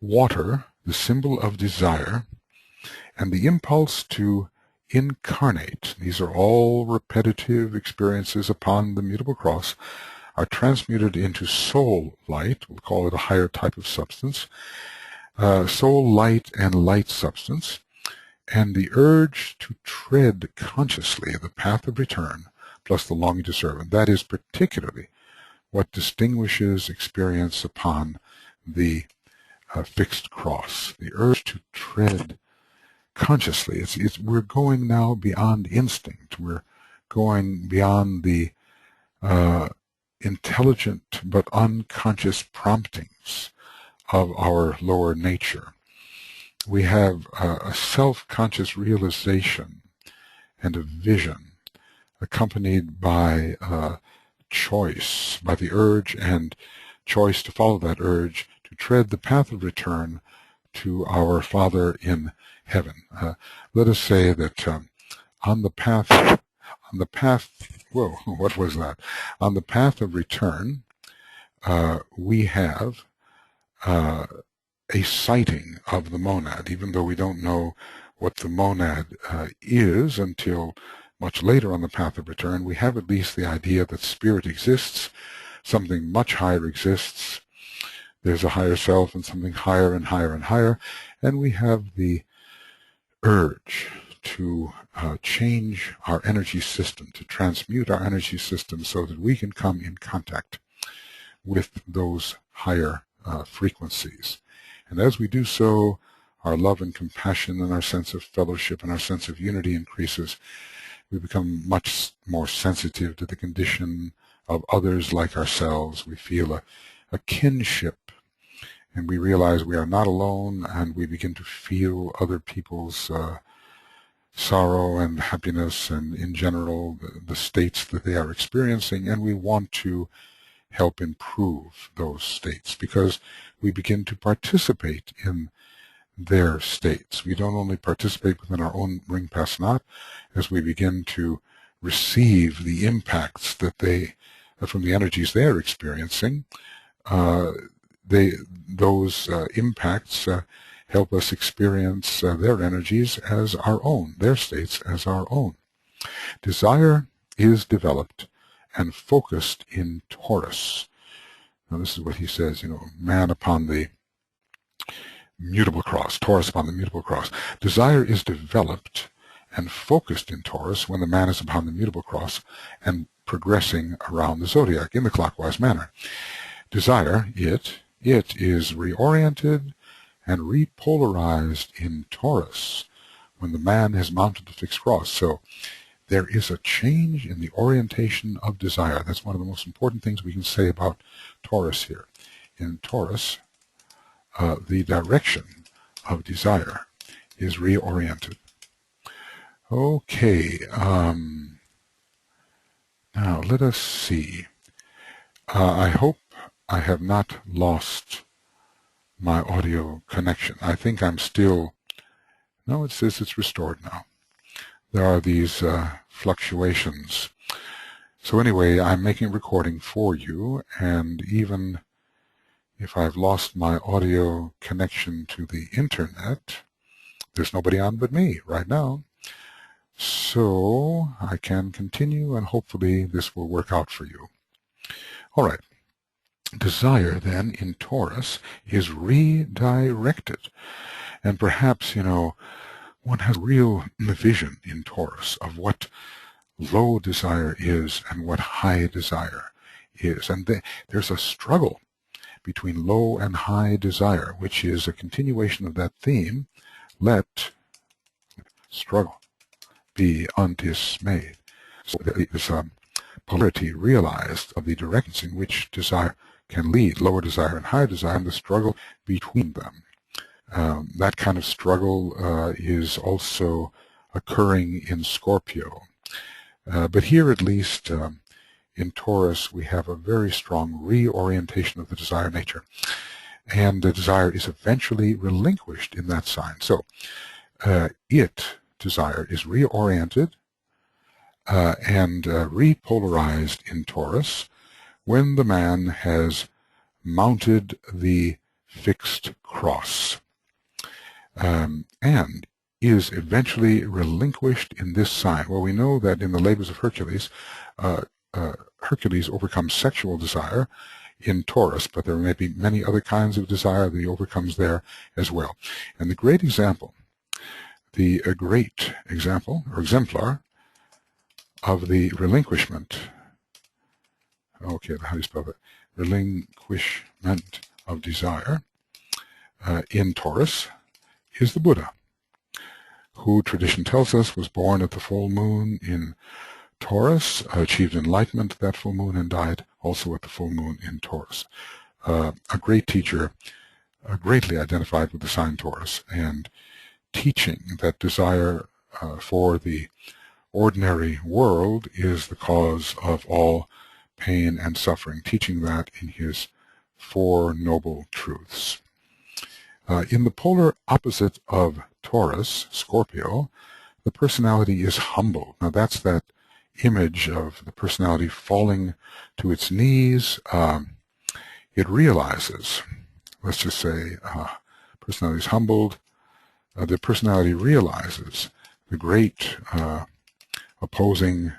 water, the symbol of desire, and the impulse to incarnate. These are all repetitive experiences upon the mutable cross, are transmuted into soul light. We'll call it a higher type of substance. Soul light and light substance, and the urge to tread consciously the path of return, plus the longing to serve. And that is particularly what distinguishes experience upon the fixed cross. The urge to tread consciously. We're going now beyond instinct. We're going beyond the intelligent but unconscious promptings of our lower nature. We have a self-conscious realization and a vision accompanied by choice, by the urge and choice to follow that urge, to tread the path of return to our Father in heaven. Let us say that on the path, whoa, what was that? On the path of return, we have a sighting of the monad, even though we don't know what the monad is until much later on the path of return. We have at least the idea that spirit exists, something much higher exists. There's a higher self and something higher and higher and higher, and we have the urge to change our energy system, to transmute our energy system so that we can come in contact with those higher frequencies. And as we do so, our love and compassion and our sense of fellowship and our sense of unity increases. We become much more sensitive to the condition of others like ourselves. We feel a kinship, and we realize we are not alone, and we begin to feel other people's sorrow and happiness and, in general, the states that they are experiencing, and we want to help improve those states because we begin to participate in their states. We don't only participate within our own ring pass knot, as we begin to receive the impacts that from the energies they are experiencing. Those impacts help us experience their energies as our own, their states as our own. Desire is developed and focused in Taurus. Now this is what he says, man upon the mutable cross, Taurus upon the mutable cross. Desire is developed and focused in Taurus when the man is upon the mutable cross and progressing around the zodiac in the clockwise manner. Desire, it is reoriented and repolarized in Taurus when the man has mounted the fixed cross. So there is a change in the orientation of desire. That's one of the most important things we can say about Taurus here. In Taurus, the direction of desire is reoriented. Okay, now let us see. I hope I have not lost my audio connection. I think I'm still, no, it says it's restored now. There are these fluctuations. So anyway, I'm making a recording for you, and even if I've lost my audio connection to the internet, there's nobody on but me right now. So I can continue, and hopefully this will work out for you. All right. Desire, then, in Taurus is redirected. And perhaps, one has real vision in Taurus of what low desire is and what high desire is. And there's a struggle between low and high desire, which is a continuation of that theme, let struggle be undismayed. So there is polarity realized of the directions in which desire can lead, lower desire and higher desire, and the struggle between them. That kind of struggle is also occurring in Scorpio. But here, at least, in Taurus, we have a very strong reorientation of the desire nature. and the desire is eventually relinquished in that sign. So desire, is reoriented and repolarized in Taurus when the man has mounted the fixed cross, and is eventually relinquished in this sign. Well, we know that in the labors of Hercules, Hercules overcomes sexual desire in Taurus, but there may be many other kinds of desire that he overcomes there as well. And the great example, or exemplar of the relinquishment, okay, how do you spell that? Relinquishment of desire in Taurus is the Buddha, who tradition tells us was born at the full moon in Taurus, achieved enlightenment at that full moon, and died also at the full moon in Taurus. A great teacher, greatly identified with the sign Taurus, and teaching that desire for the ordinary world is the cause of all pain and suffering, teaching that in his Four Noble Truths. In the polar opposite of Taurus, Scorpio, the personality is humble. Now that's that image of the personality falling to its knees. It realizes, let's just say, personality is humbled. The personality realizes the great opposing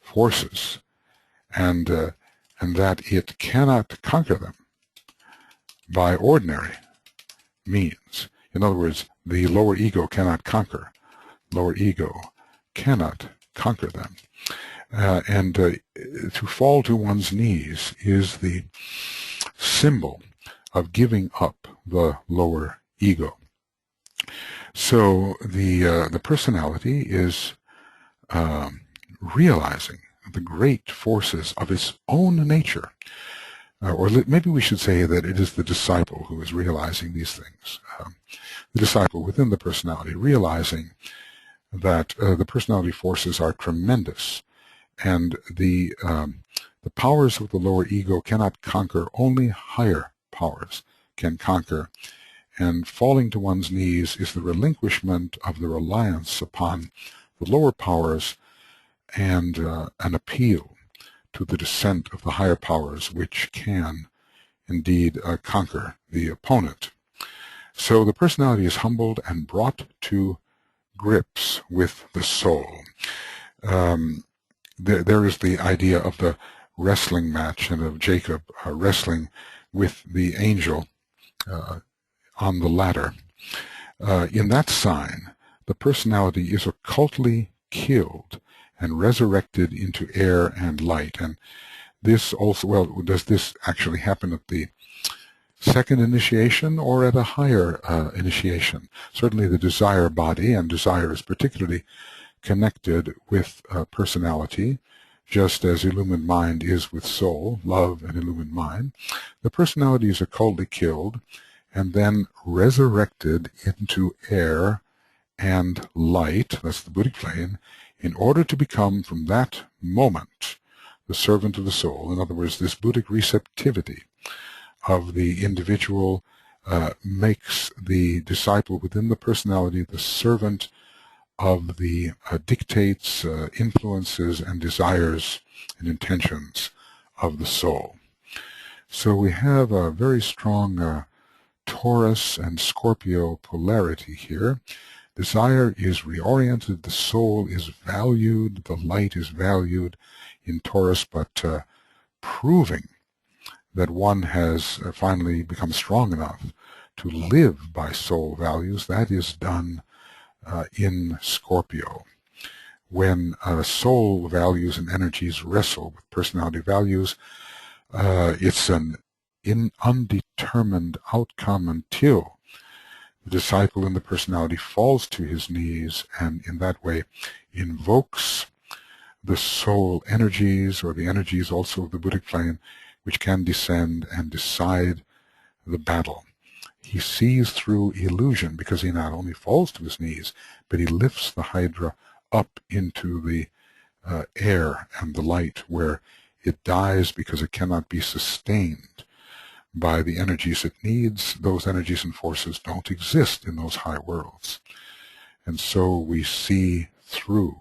forces, and that it cannot conquer them by ordinary means. In other words, the lower ego cannot conquer. Lower ego cannot conquer them. To fall to one's knees is the symbol of giving up the lower ego. So the personality is realizing the great forces of its own nature. Or maybe we should say that it is the disciple who is realizing these things. The disciple within the personality realizing that the personality forces are tremendous, and the powers of the lower ego cannot conquer, only higher powers can conquer. And falling to one's knees is the relinquishment of the reliance upon the lower powers and an appeal to the descent of the higher powers, which can indeed conquer the opponent. So the personality is humbled and brought to grips with the soul. There is the idea of the wrestling match and of Jacob wrestling with the angel on the ladder. In that sign, the personality is occultly killed and resurrected into air and light. And this also, well, does this actually happen at the second initiation or at a higher initiation? Certainly the desire body, and desire is particularly connected with personality, just as illumined mind is with soul, love and illumined mind. The personality is occultly killed and then resurrected into air and light, that's the Buddhic plane, in order to become from that moment the servant of the soul. In other words, this Buddhic receptivity of the individual makes the disciple within the personality the servant of the dictates, influences, and desires and intentions of the soul. So we have a very strong Taurus and Scorpio polarity here. Desire is reoriented, the soul is valued, the light is valued in Taurus, but proving that one has finally become strong enough to live by soul values, that is done in Scorpio. When soul values and energies wrestle with personality values, it's an undetermined outcome until the disciple in the personality falls to his knees and in that way invokes the soul energies, or the energies also of the Buddhic plane, which can descend and decide the battle. He sees through illusion because he not only falls to his knees, but he lifts the Hydra up into the air and the light, where it dies because it cannot be sustained by the energies it needs, those energies and forces don't exist in those high worlds. And so we see through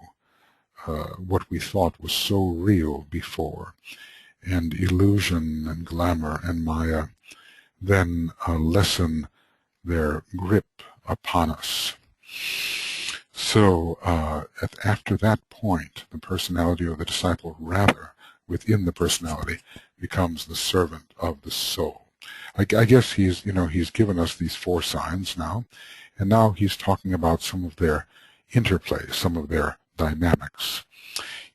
what we thought was so real before, and illusion and glamour and Maya then lessen their grip upon us. So after that point, the personality, or the disciple rather, within the personality, becomes the servant of the soul. I guess he's given us these 4 signs now, and now he's talking about some of their interplay, some of their dynamics.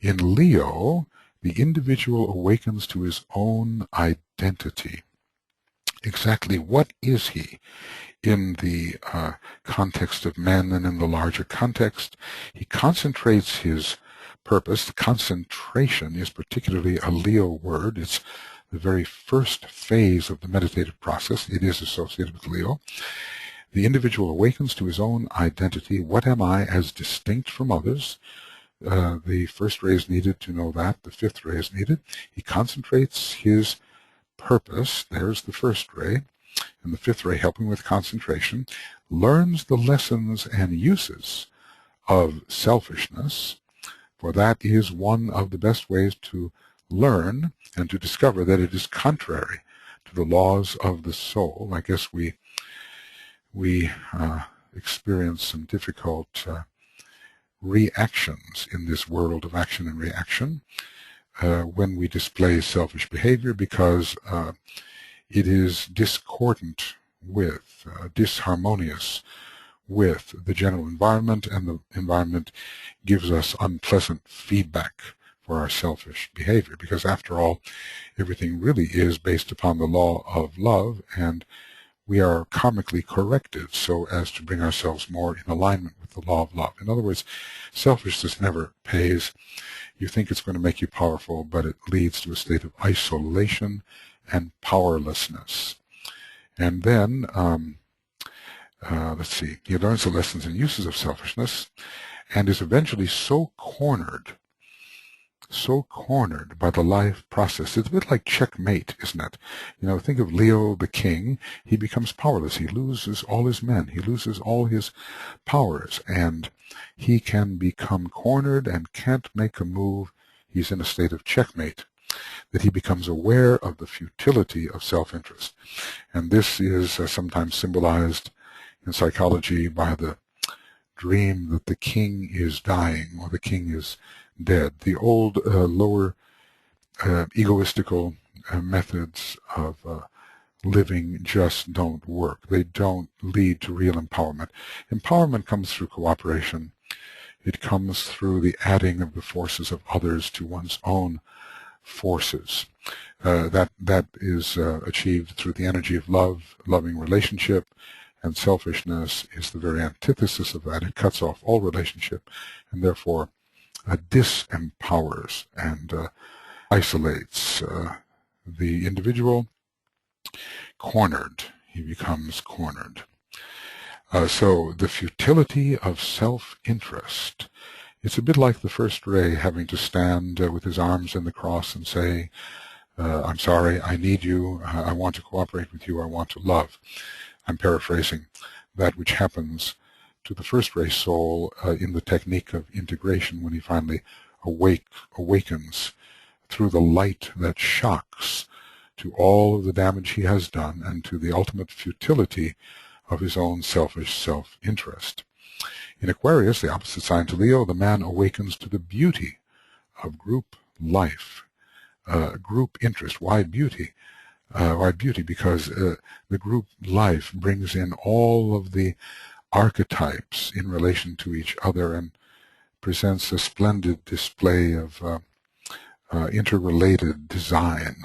In Leo, the individual awakens to his own identity. Exactly what is he in the context of men and in the larger context? He concentrates his purpose. Concentration is particularly a Leo word. It's the very first phase of the meditative process. It is associated with Leo. The individual awakens to his own identity. What am I as distinct from others? The first ray is needed to know that. The 5th ray is needed. He concentrates his purpose. There's the first ray. And the 5th ray, helping with concentration, learns the lessons and uses of selfishness, for that is one of the best ways to learn and to discover that it is contrary to the laws of the soul. I guess we experience some difficult reactions in this world of action and reaction when we display selfish behavior, because it is discordant with, disharmonious with the general environment, and the environment gives us unpleasant feedback for our selfish behavior, because after all, everything really is based upon the law of love, and we are karmically corrected so as to bring ourselves more in alignment with the law of love. In other words, selfishness never pays. You think it's going to make you powerful, but it leads to a state of isolation and powerlessness. And then, let's see, he learns the lessons and uses of selfishness, and is eventually so cornered by the life process. It's a bit like checkmate, isn't it? Think of Leo the king. He becomes powerless. He loses all his men. He loses all his powers, and he can become cornered and can't make a move. He's in a state of checkmate, that he becomes aware of the futility of self-interest. And this is sometimes symbolized in psychology by the dream that the king is dying or the king is dead. The old lower egoistical methods of living just don't work. They don't lead to real empowerment. Empowerment comes through cooperation. It comes through the adding of the forces of others to one's own forces. That is achieved through the energy of love, loving relationship, and selfishness is the very antithesis of that. It cuts off all relationship, and therefore disempowers and isolates the individual. Cornered, he becomes cornered. So the futility of self-interest, it's a bit like the first ray having to stand with his arms in the cross and say, I'm sorry, I need you, I want to cooperate with you, I want to love. I'm paraphrasing that which happens to the first ray soul in the technique of integration when he finally awakens through the light that shocks to all of the damage he has done and to the ultimate futility of his own selfish self-interest. In Aquarius, the opposite sign to Leo, the man awakens to the beauty of group life, group interest. Why beauty? Why beauty? Because the group life brings in all of the archetypes in relation to each other and presents a splendid display of interrelated design,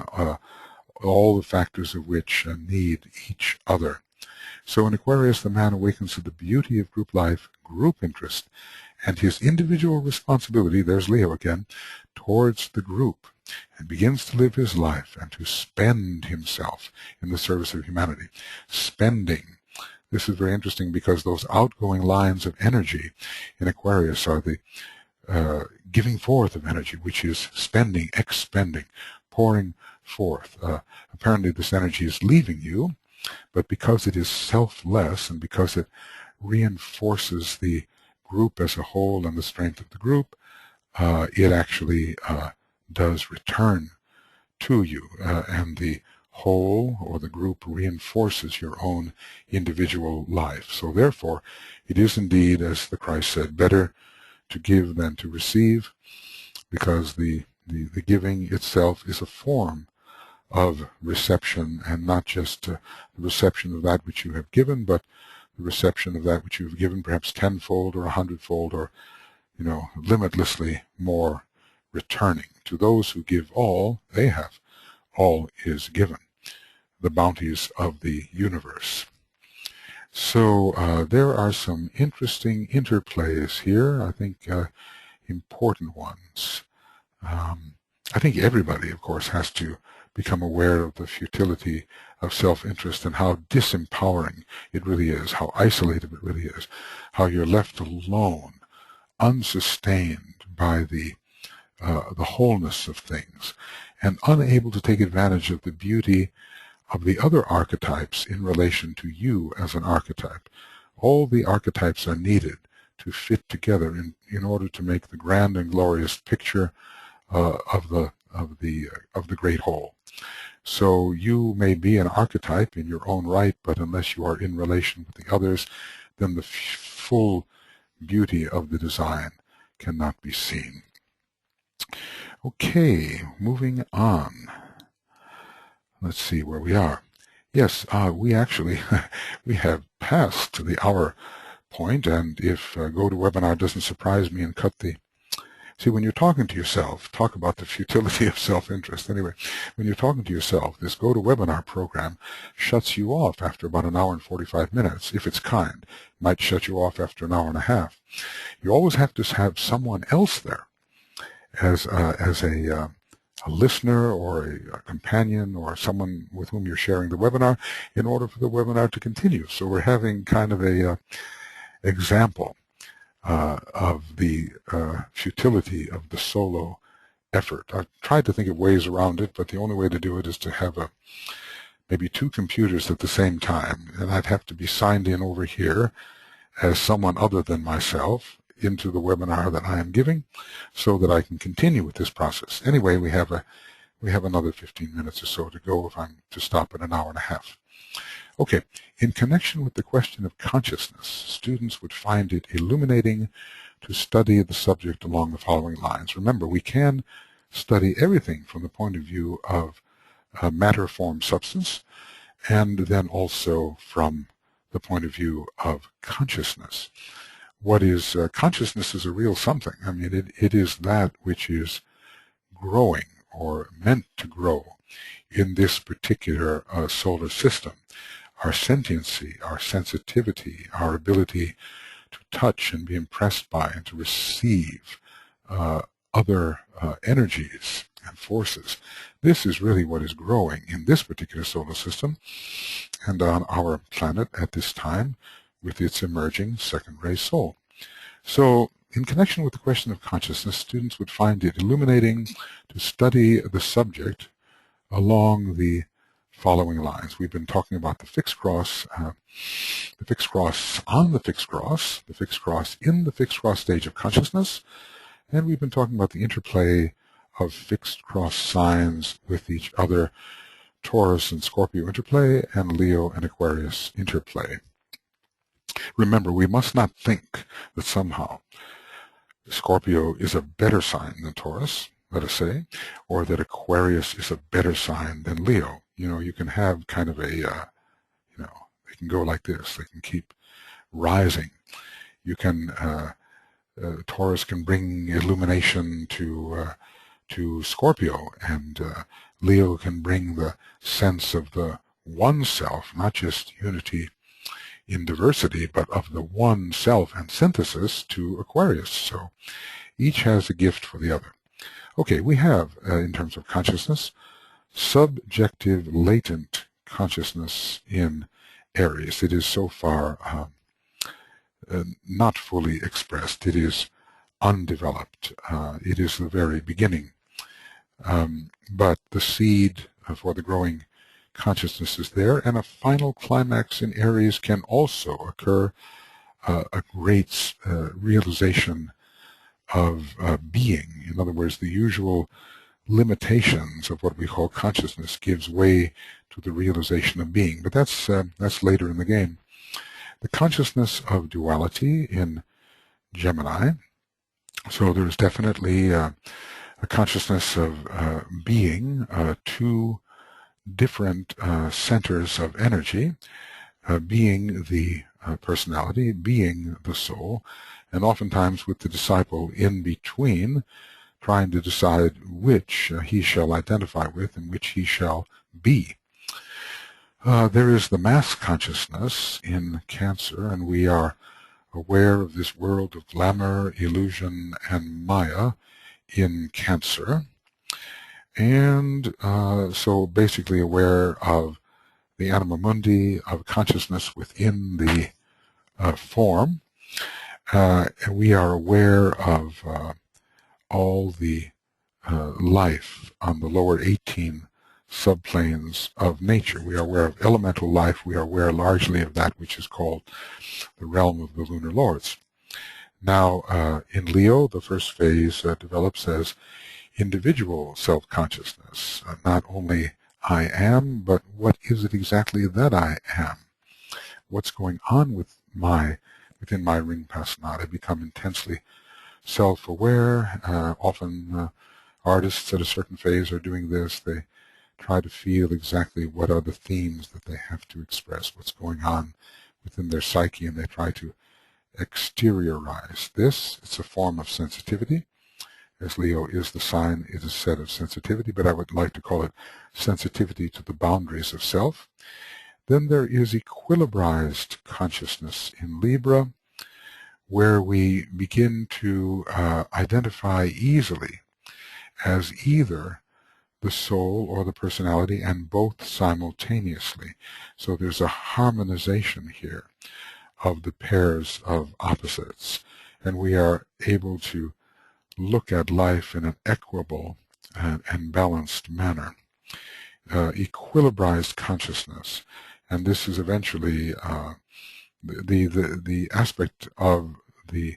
all the factors of which need each other. So in Aquarius, the man awakens to the beauty of group life, group interest, and his individual responsibility, there's Leo again, towards the group, and begins to live his life and to spend himself in the service of humanity. Spending. This is very interesting because those outgoing lines of energy in Aquarius are the giving forth of energy, which is spending, expending, pouring forth. Apparently this energy is leaving you, but because it is selfless and because it reinforces the group as a whole and the strength of the group, it actually does return to you, and the whole or the group reinforces your own individual life. So therefore, it is indeed, as the Christ said, better to give than to receive, because the giving itself is a form of reception, and not just the reception of that which you have given, but the reception of that which you have given, perhaps tenfold or 100-fold, or limitlessly more returning. To those who give all, they have all is given, the bounties of the universe. So there are some interesting interplays here, I think important ones. I think everybody, of course, has to become aware of the futility of self-interest and how disempowering it really is, how isolated it really is, how you're left alone, unsustained by the wholeness of things, and unable to take advantage of the beauty of the other archetypes in relation to you as an archetype. All the archetypes are needed to fit together in order to make the grand and glorious picture of the great whole. So you may be an archetype in your own right, but unless you are in relation with the others, then the full beauty of the design cannot be seen. Okay, moving on. Let's see where we are. Yes, we actually we have passed the hour point, and if GoToWebinar doesn't surprise me and cut the... See, when you're talking to yourself, talk about the futility of self-interest. Anyway, when you're talking to yourself, this GoToWebinar program shuts you off after about an hour and 45 minutes, if it's kind. It might shut you off after an hour and a half. You always have to have someone else there as a listener or a companion or someone with whom you're sharing the webinar in order for the webinar to continue. So we're having kind of a example of the futility of the solo effort. I've tried to think of ways around it, but the only way to do it is to have maybe two computers at the same time, and I'd have to be signed in over here as someone other than myself into the webinar that I am giving, so that I can continue with this process. Anyway, we have another 15 minutes or so to go if I'm to stop at an hour and a half. Okay, in connection with the question of consciousness, students would find it illuminating to study the subject along the following lines. Remember, we can study everything from the point of view of matter, form, substance, and then also from the point of view of consciousness. What is consciousness is a real something. I mean, it is that which is growing or meant to grow in this particular solar system. Our sentiency, our sensitivity, our ability to touch and be impressed by and to receive other energies and forces. This is really what is growing in this particular solar system and on our planet at this time with its emerging second-ray soul. So, in connection with the question of consciousness, students would find it illuminating to study the subject along the following lines. We've been talking about the fixed cross on the fixed cross, the fixed cross in the fixed cross stage of consciousness, and we've been talking about the interplay of fixed cross signs with each other, Taurus and Scorpio interplay, and Leo and Aquarius interplay. Remember, we must not think that somehow Scorpio is a better sign than Taurus, let us say, or that Aquarius is a better sign than Leo. You can have kind of a, they can go like this. They can keep rising. You can, Taurus can bring illumination to Scorpio, and Leo can bring the sense of the one self, not just unity in diversity, but of the one self and synthesis to Aquarius. So each has a gift for the other. Okay, we have, in terms of consciousness, subjective latent consciousness in Aries. It is so far not fully expressed. It is undeveloped. It is the very beginning But the seed for the growing consciousness is there, and a final climax in Aries can also occur, a great realization of being. In other words, the usual limitations of what we call consciousness gives way to the realization of being. But that's later in the game. The consciousness of duality in Gemini. So there's definitely a consciousness of being, two different centers of energy, being the personality, being the soul, and oftentimes with the disciple in between, trying to decide which he shall identify with and which he shall be. There is the mass consciousness in Cancer, and we are aware of this world of glamour, illusion, and Maya in Cancer. And so basically aware of the anima mundi, of consciousness within the form. And we are aware of all the life on the lower 18 subplanes of nature. We are aware of elemental life. We are aware largely of that which is called the realm of the lunar lords. Now, in Leo, the first phase develops as individual self-consciousness. Not only I am, but what is it exactly that I am? What's going on within my ring passanat? I become intensely self-aware. Often artists at a certain phase are doing this. They try to feel exactly what are the themes that they have to express, what's going on within their psyche, and they try to exteriorize this. It's a form of sensitivity. As Leo is the sign, it is a set of sensitivity, but I would like to call it sensitivity to the boundaries of self. Then there is equilibrized consciousness in Libra, where we begin to identify easily as either the soul or the personality, and both simultaneously. So there's a harmonization here of the pairs of opposites, and we are able to look at life in an equable and balanced manner. Equilibrized consciousness, and this is eventually the aspect of the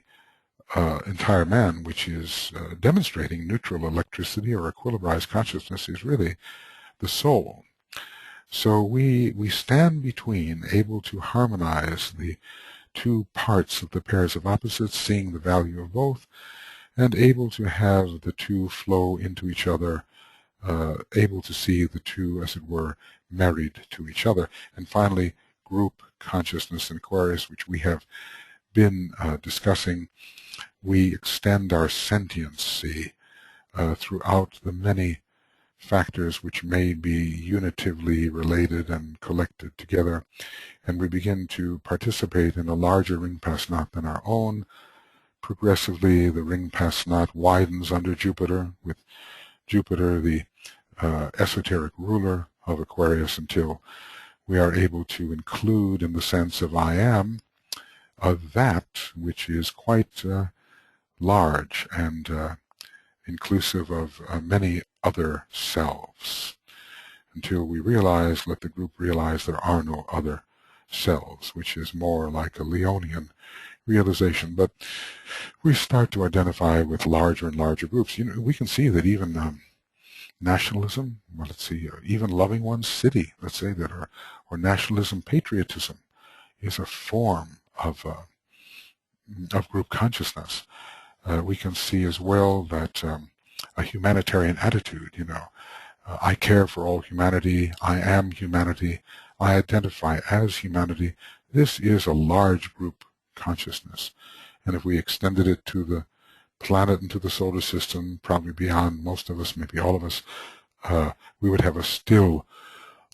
entire man which is demonstrating neutral electricity or equilibrized consciousness is really the soul. So we stand between, able to harmonize the two parts of the pairs of opposites, seeing the value of both, and able to have the two flow into each other, able to see the two, as it were, married to each other. And finally, group consciousness in Aquarius, which we have been discussing. We extend our sentiency throughout the many factors which may be unitively related and collected together, and we begin to participate in a larger ring passanat than our own. Progressively, the ring passanat widens under Jupiter, with Jupiter the esoteric ruler of Aquarius, until we are able to include in the sense of I am of that which is quite large and inclusive of many other selves, until we realize, let the group realize, there are no other selves, which is more like a Leonian realization. But we start to identify with larger and larger groups. You know, we can see that even nationalism, well, let's see, even loving one's city, let's say that, or nationalism, patriotism, is a form of group consciousness. We can see as well that a humanitarian attitude, you know, I care for all humanity, I am humanity, I identify as humanity. This is a large group consciousness. And if we extended it to the planet and to the solar system, probably beyond most of us, maybe all of us, we would have a still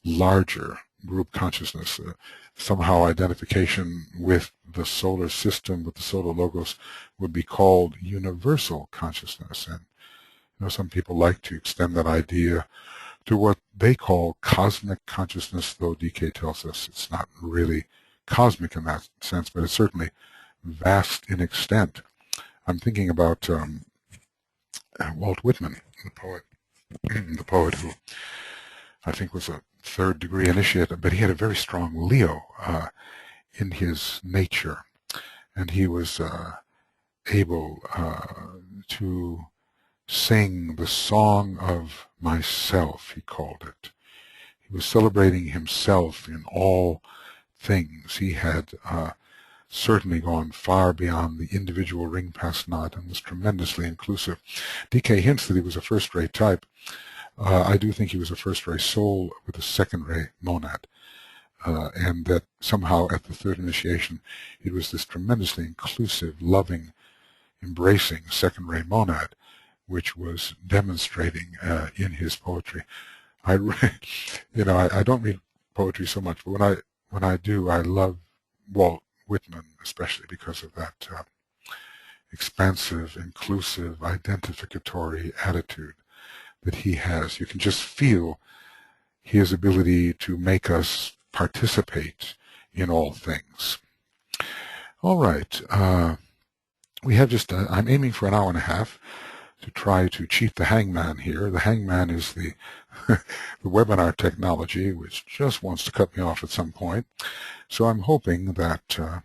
larger group consciousness. Somehow identification with the solar system, with the solar logos, would be called universal consciousness. And you know, some people like to extend that idea to what they call cosmic consciousness, though DK tells us it's not really cosmic in that sense, but it's certainly vast in extent. I'm thinking about Walt Whitman, the poet. the poet who I think was a third-degree initiate, but he had a very strong Leo in his nature, and he was able to sing the song of myself, he called it. He was celebrating himself in all things. He had certainly gone far beyond the individual ring past knot and was tremendously inclusive. DK hints that he was a first-ray type. I do think he was a first-ray soul with a second-ray monad, and that somehow at the third initiation it was this tremendously inclusive, loving, embracing second-ray monad which was demonstrating in his poetry. I don't read poetry so much, but when I do, I love Walt Whitman, especially because of that expansive, inclusive, identificatory attitude that he has. You can just feel his ability to make us participate in all things. All right. We have just, I'm aiming for an hour and a half to try to cheat the hangman here. The hangman is the, the webinar technology, which just wants to cut me off at some point. So I'm hoping that an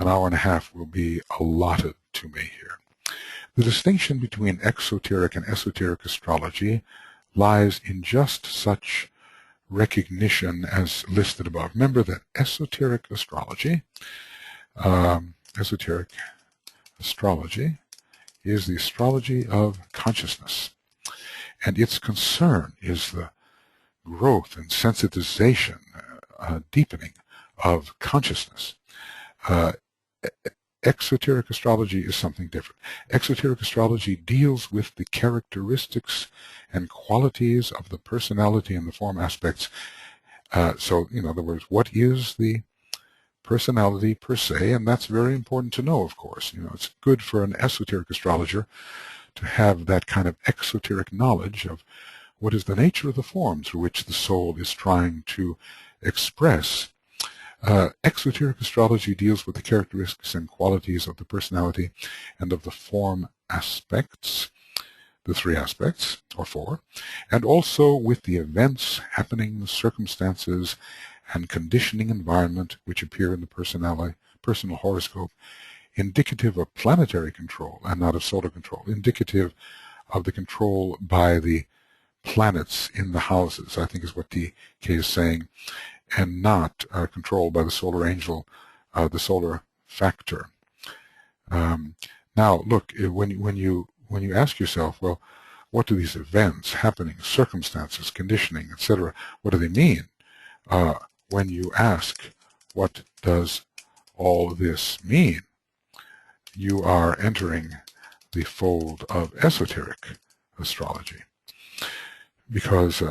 hour and a half will be allotted to me here. The distinction between exoteric and esoteric astrology lies in just such recognition as listed above. Remember that esoteric astrology is the astrology of consciousness, and its concern is the growth and sensitization, deepening of consciousness. Exoteric astrology is something different. Exoteric astrology deals with the characteristics and qualities of the personality and the form aspects. So, in other words, what is the personality per se? And that's very important to know, of course. It's good for an esoteric astrologer to have that kind of exoteric knowledge of what is the nature of the form through which the soul is trying to express. Exoteric astrology deals with the characteristics and qualities of the personality and of the form aspects, the three aspects, or four, and also with the events, happenings, circumstances, and conditioning environment which appear in the personal horoscope, indicative of planetary control and not of solar control, indicative of the control by the planets in the houses, I think is what DK is saying, and not controlled by the solar angel, the solar factor. Now, look, when you ask yourself, well, what do these events, happenings, circumstances, conditioning, etc., what do they mean? When you ask, what does all this mean? You are entering the fold of esoteric astrology. Because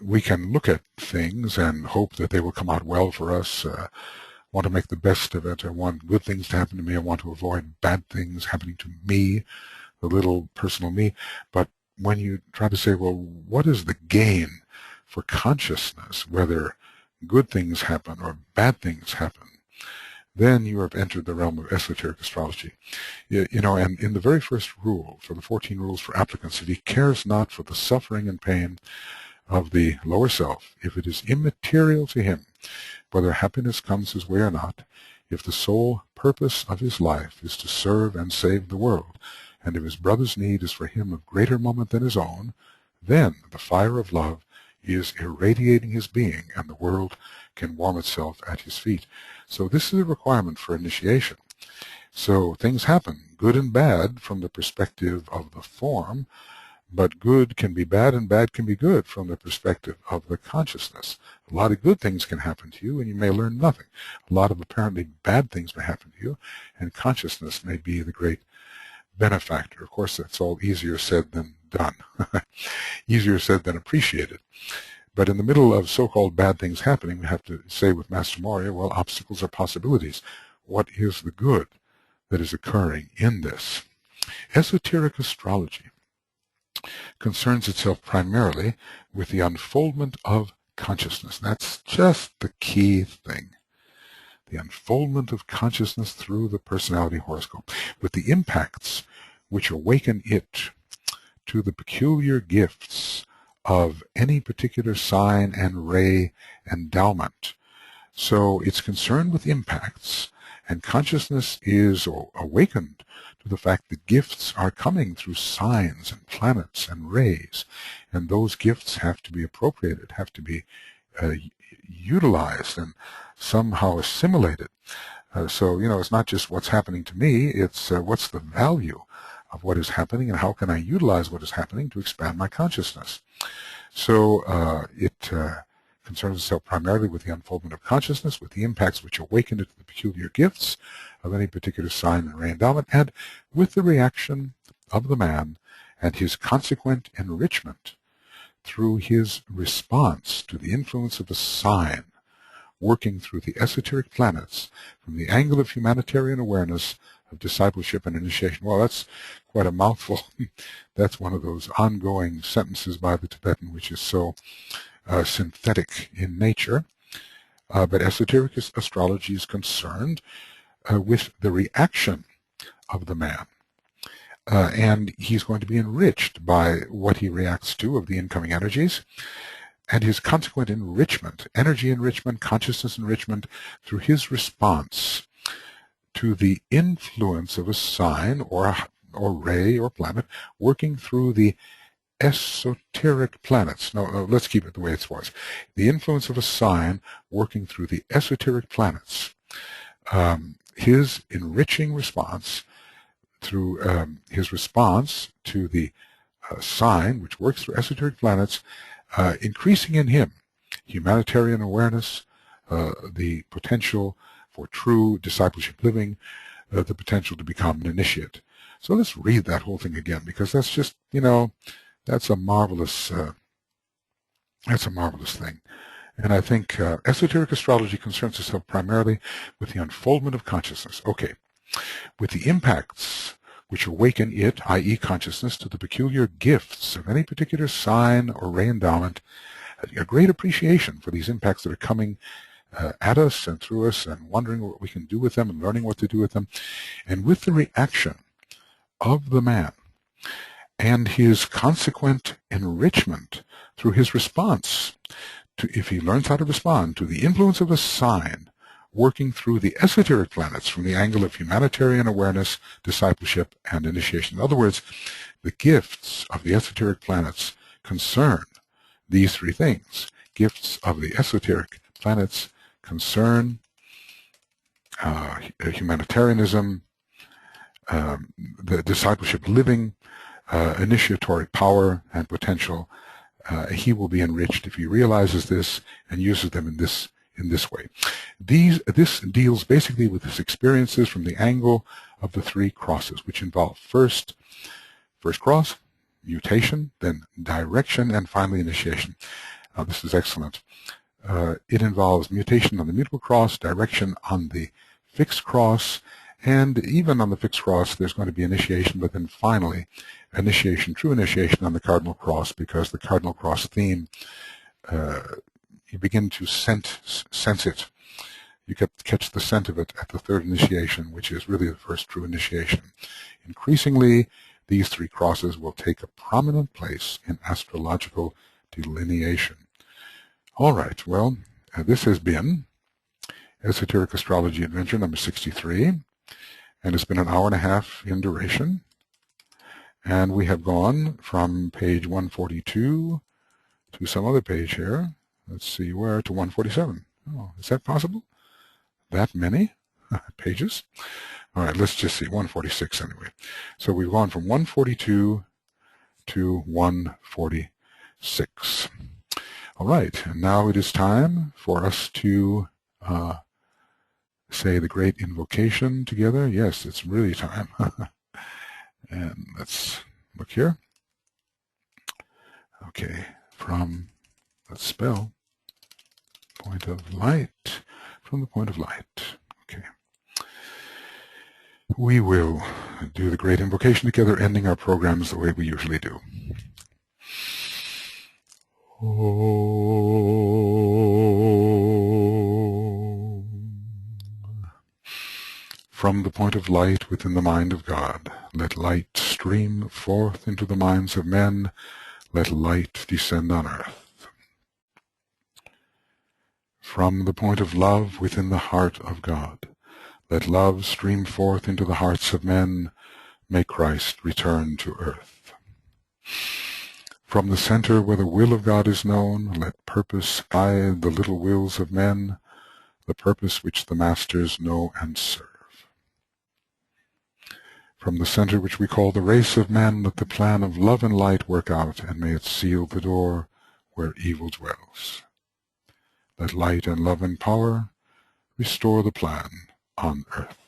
we can look at things and hope that they will come out well for us, want to make the best of it. I want good things to happen to me. I want to avoid bad things happening to me, the little personal me. But when you try to say, well, what is the gain for consciousness, whether good things happen or bad things happen, then you have entered the realm of esoteric astrology. And in the very first rule, for the 14 rules for applicants, if he cares not for the suffering and pain of the lower self, if it is immaterial to him whether happiness comes his way or not, if the sole purpose of his life is to serve and save the world, and if his brother's need is for him of greater moment than his own, then the fire of love is irradiating his being, and the world can warm itself at his feet. So this is a requirement for initiation. So things happen, good and bad, from the perspective of the form, but good can be bad and bad can be good from the perspective of the consciousness. A lot of good things can happen to you and you may learn nothing. A lot of apparently bad things may happen to you, and consciousness may be the great benefactor. Of course, that's all easier said than done. Easier said than appreciated. But in the middle of so-called bad things happening, we have to say with Master Morya, well, obstacles are possibilities. What is the good that is occurring in this? Esoteric astrology concerns itself primarily with the unfoldment of consciousness. That's just the key thing. The unfoldment of consciousness through the personality horoscope, with the impacts which awaken it to the peculiar gifts of any particular sign and ray endowment. So it's concerned with impacts, and consciousness is awakened to the fact that gifts are coming through signs and planets and rays, and those gifts have to be appropriated, have to be utilized and somehow assimilated. So, it's not just what's happening to me, it's what's the value of what is happening and how can I utilize what is happening to expand my consciousness. So it concerns itself primarily with the unfoldment of consciousness, with the impacts which awaken it to the peculiar gifts of any particular sign and ray endowment, and with the reaction of the man and his consequent enrichment through his response to the influence of a sign working through the esoteric planets from the angle of humanitarian awareness of discipleship and initiation. Well, that's quite a mouthful. That's one of those ongoing sentences by the Tibetan, which is so synthetic in nature. But esoteric astrology is concerned with the reaction of the man. And he's going to be enriched by what he reacts to of the incoming energies, and his consequent enrichment, energy enrichment, consciousness enrichment, through his response to the influence of a sign or ray or planet working through the esoteric planets. No, let's keep it the way it was. The influence of a sign working through the esoteric planets. His enriching response through his response to the sign which works through esoteric planets, increasing in him humanitarian awareness, the potential for true discipleship living, the potential to become an initiate. So let's read that whole thing again, because that's just, that's a marvelous thing. And I think esoteric astrology concerns itself primarily with the unfoldment of consciousness. Okay, with the impacts which awaken it, i.e. consciousness, to the peculiar gifts of any particular sign or ray endowment, a great appreciation for these impacts that are coming at us and through us, and wondering what we can do with them and learning what to do with them, and with the reaction of the man and his consequent enrichment through his response to, if he learns how to respond to the influence of a sign working through the esoteric planets from the angle of humanitarian awareness, discipleship, and initiation. In other words, the gifts of the esoteric planets concern these three things. Gifts of the esoteric planets concern humanitarianism, the discipleship living, initiatory power and potential. He will be enriched if he realizes this and uses them in this way. This deals basically with his experiences from the angle of the three crosses, which involve first cross, mutation, then direction, and finally initiation. Now, this is excellent. It involves mutation on the mutable cross, direction on the fixed cross, and even on the fixed cross there's going to be initiation, but then finally initiation, true initiation on the cardinal cross, because the cardinal cross theme, you begin to sense it. You catch the scent of it at the third initiation, which is really the first true initiation. Increasingly, these three crosses will take a prominent place in astrological delineation. All right, well, this has been Esoteric Astrology Adventure number 63, and it's been an hour and a half in duration. And we have gone from page 142 to some other page here. Let's see where, to 147. Oh, is that possible? That many pages? All right, let's just see, 146 anyway. So we've gone from 142 to 146. All right, and now it is time for us to say the great invocation together. Yes, it's really time. And let's look here. Okay, let's spell point of light, from the point of light. Okay. We will do the great invocation together, ending our programs the way we usually do. From the point of light within the mind of God, let light stream forth into the minds of men. Let light descend on earth. From the point of love within the heart of God, let love stream forth into the hearts of men. May Christ return to earth. From the center where the will of God is known, let purpose guide the little wills of men, the purpose which the masters know and serve. From the center which we call the race of men, let the plan of love and light work out, and may it seal the door where evil dwells. Let light and love and power restore the plan on earth.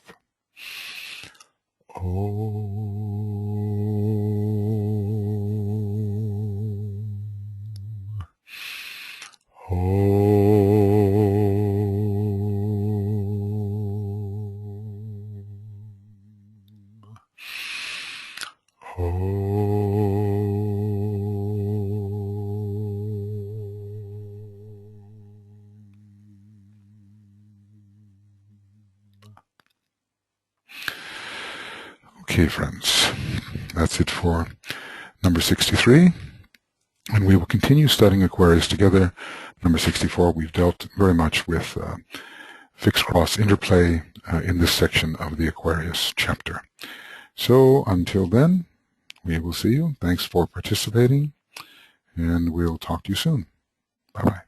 Okay, friends, that's it for number 63, and we will continue studying Aquarius together. Number 64, we've dealt very much with fixed cross interplay in this section of the Aquarius chapter. So until then, we will see you. Thanks for participating, and we'll talk to you soon. Bye-bye.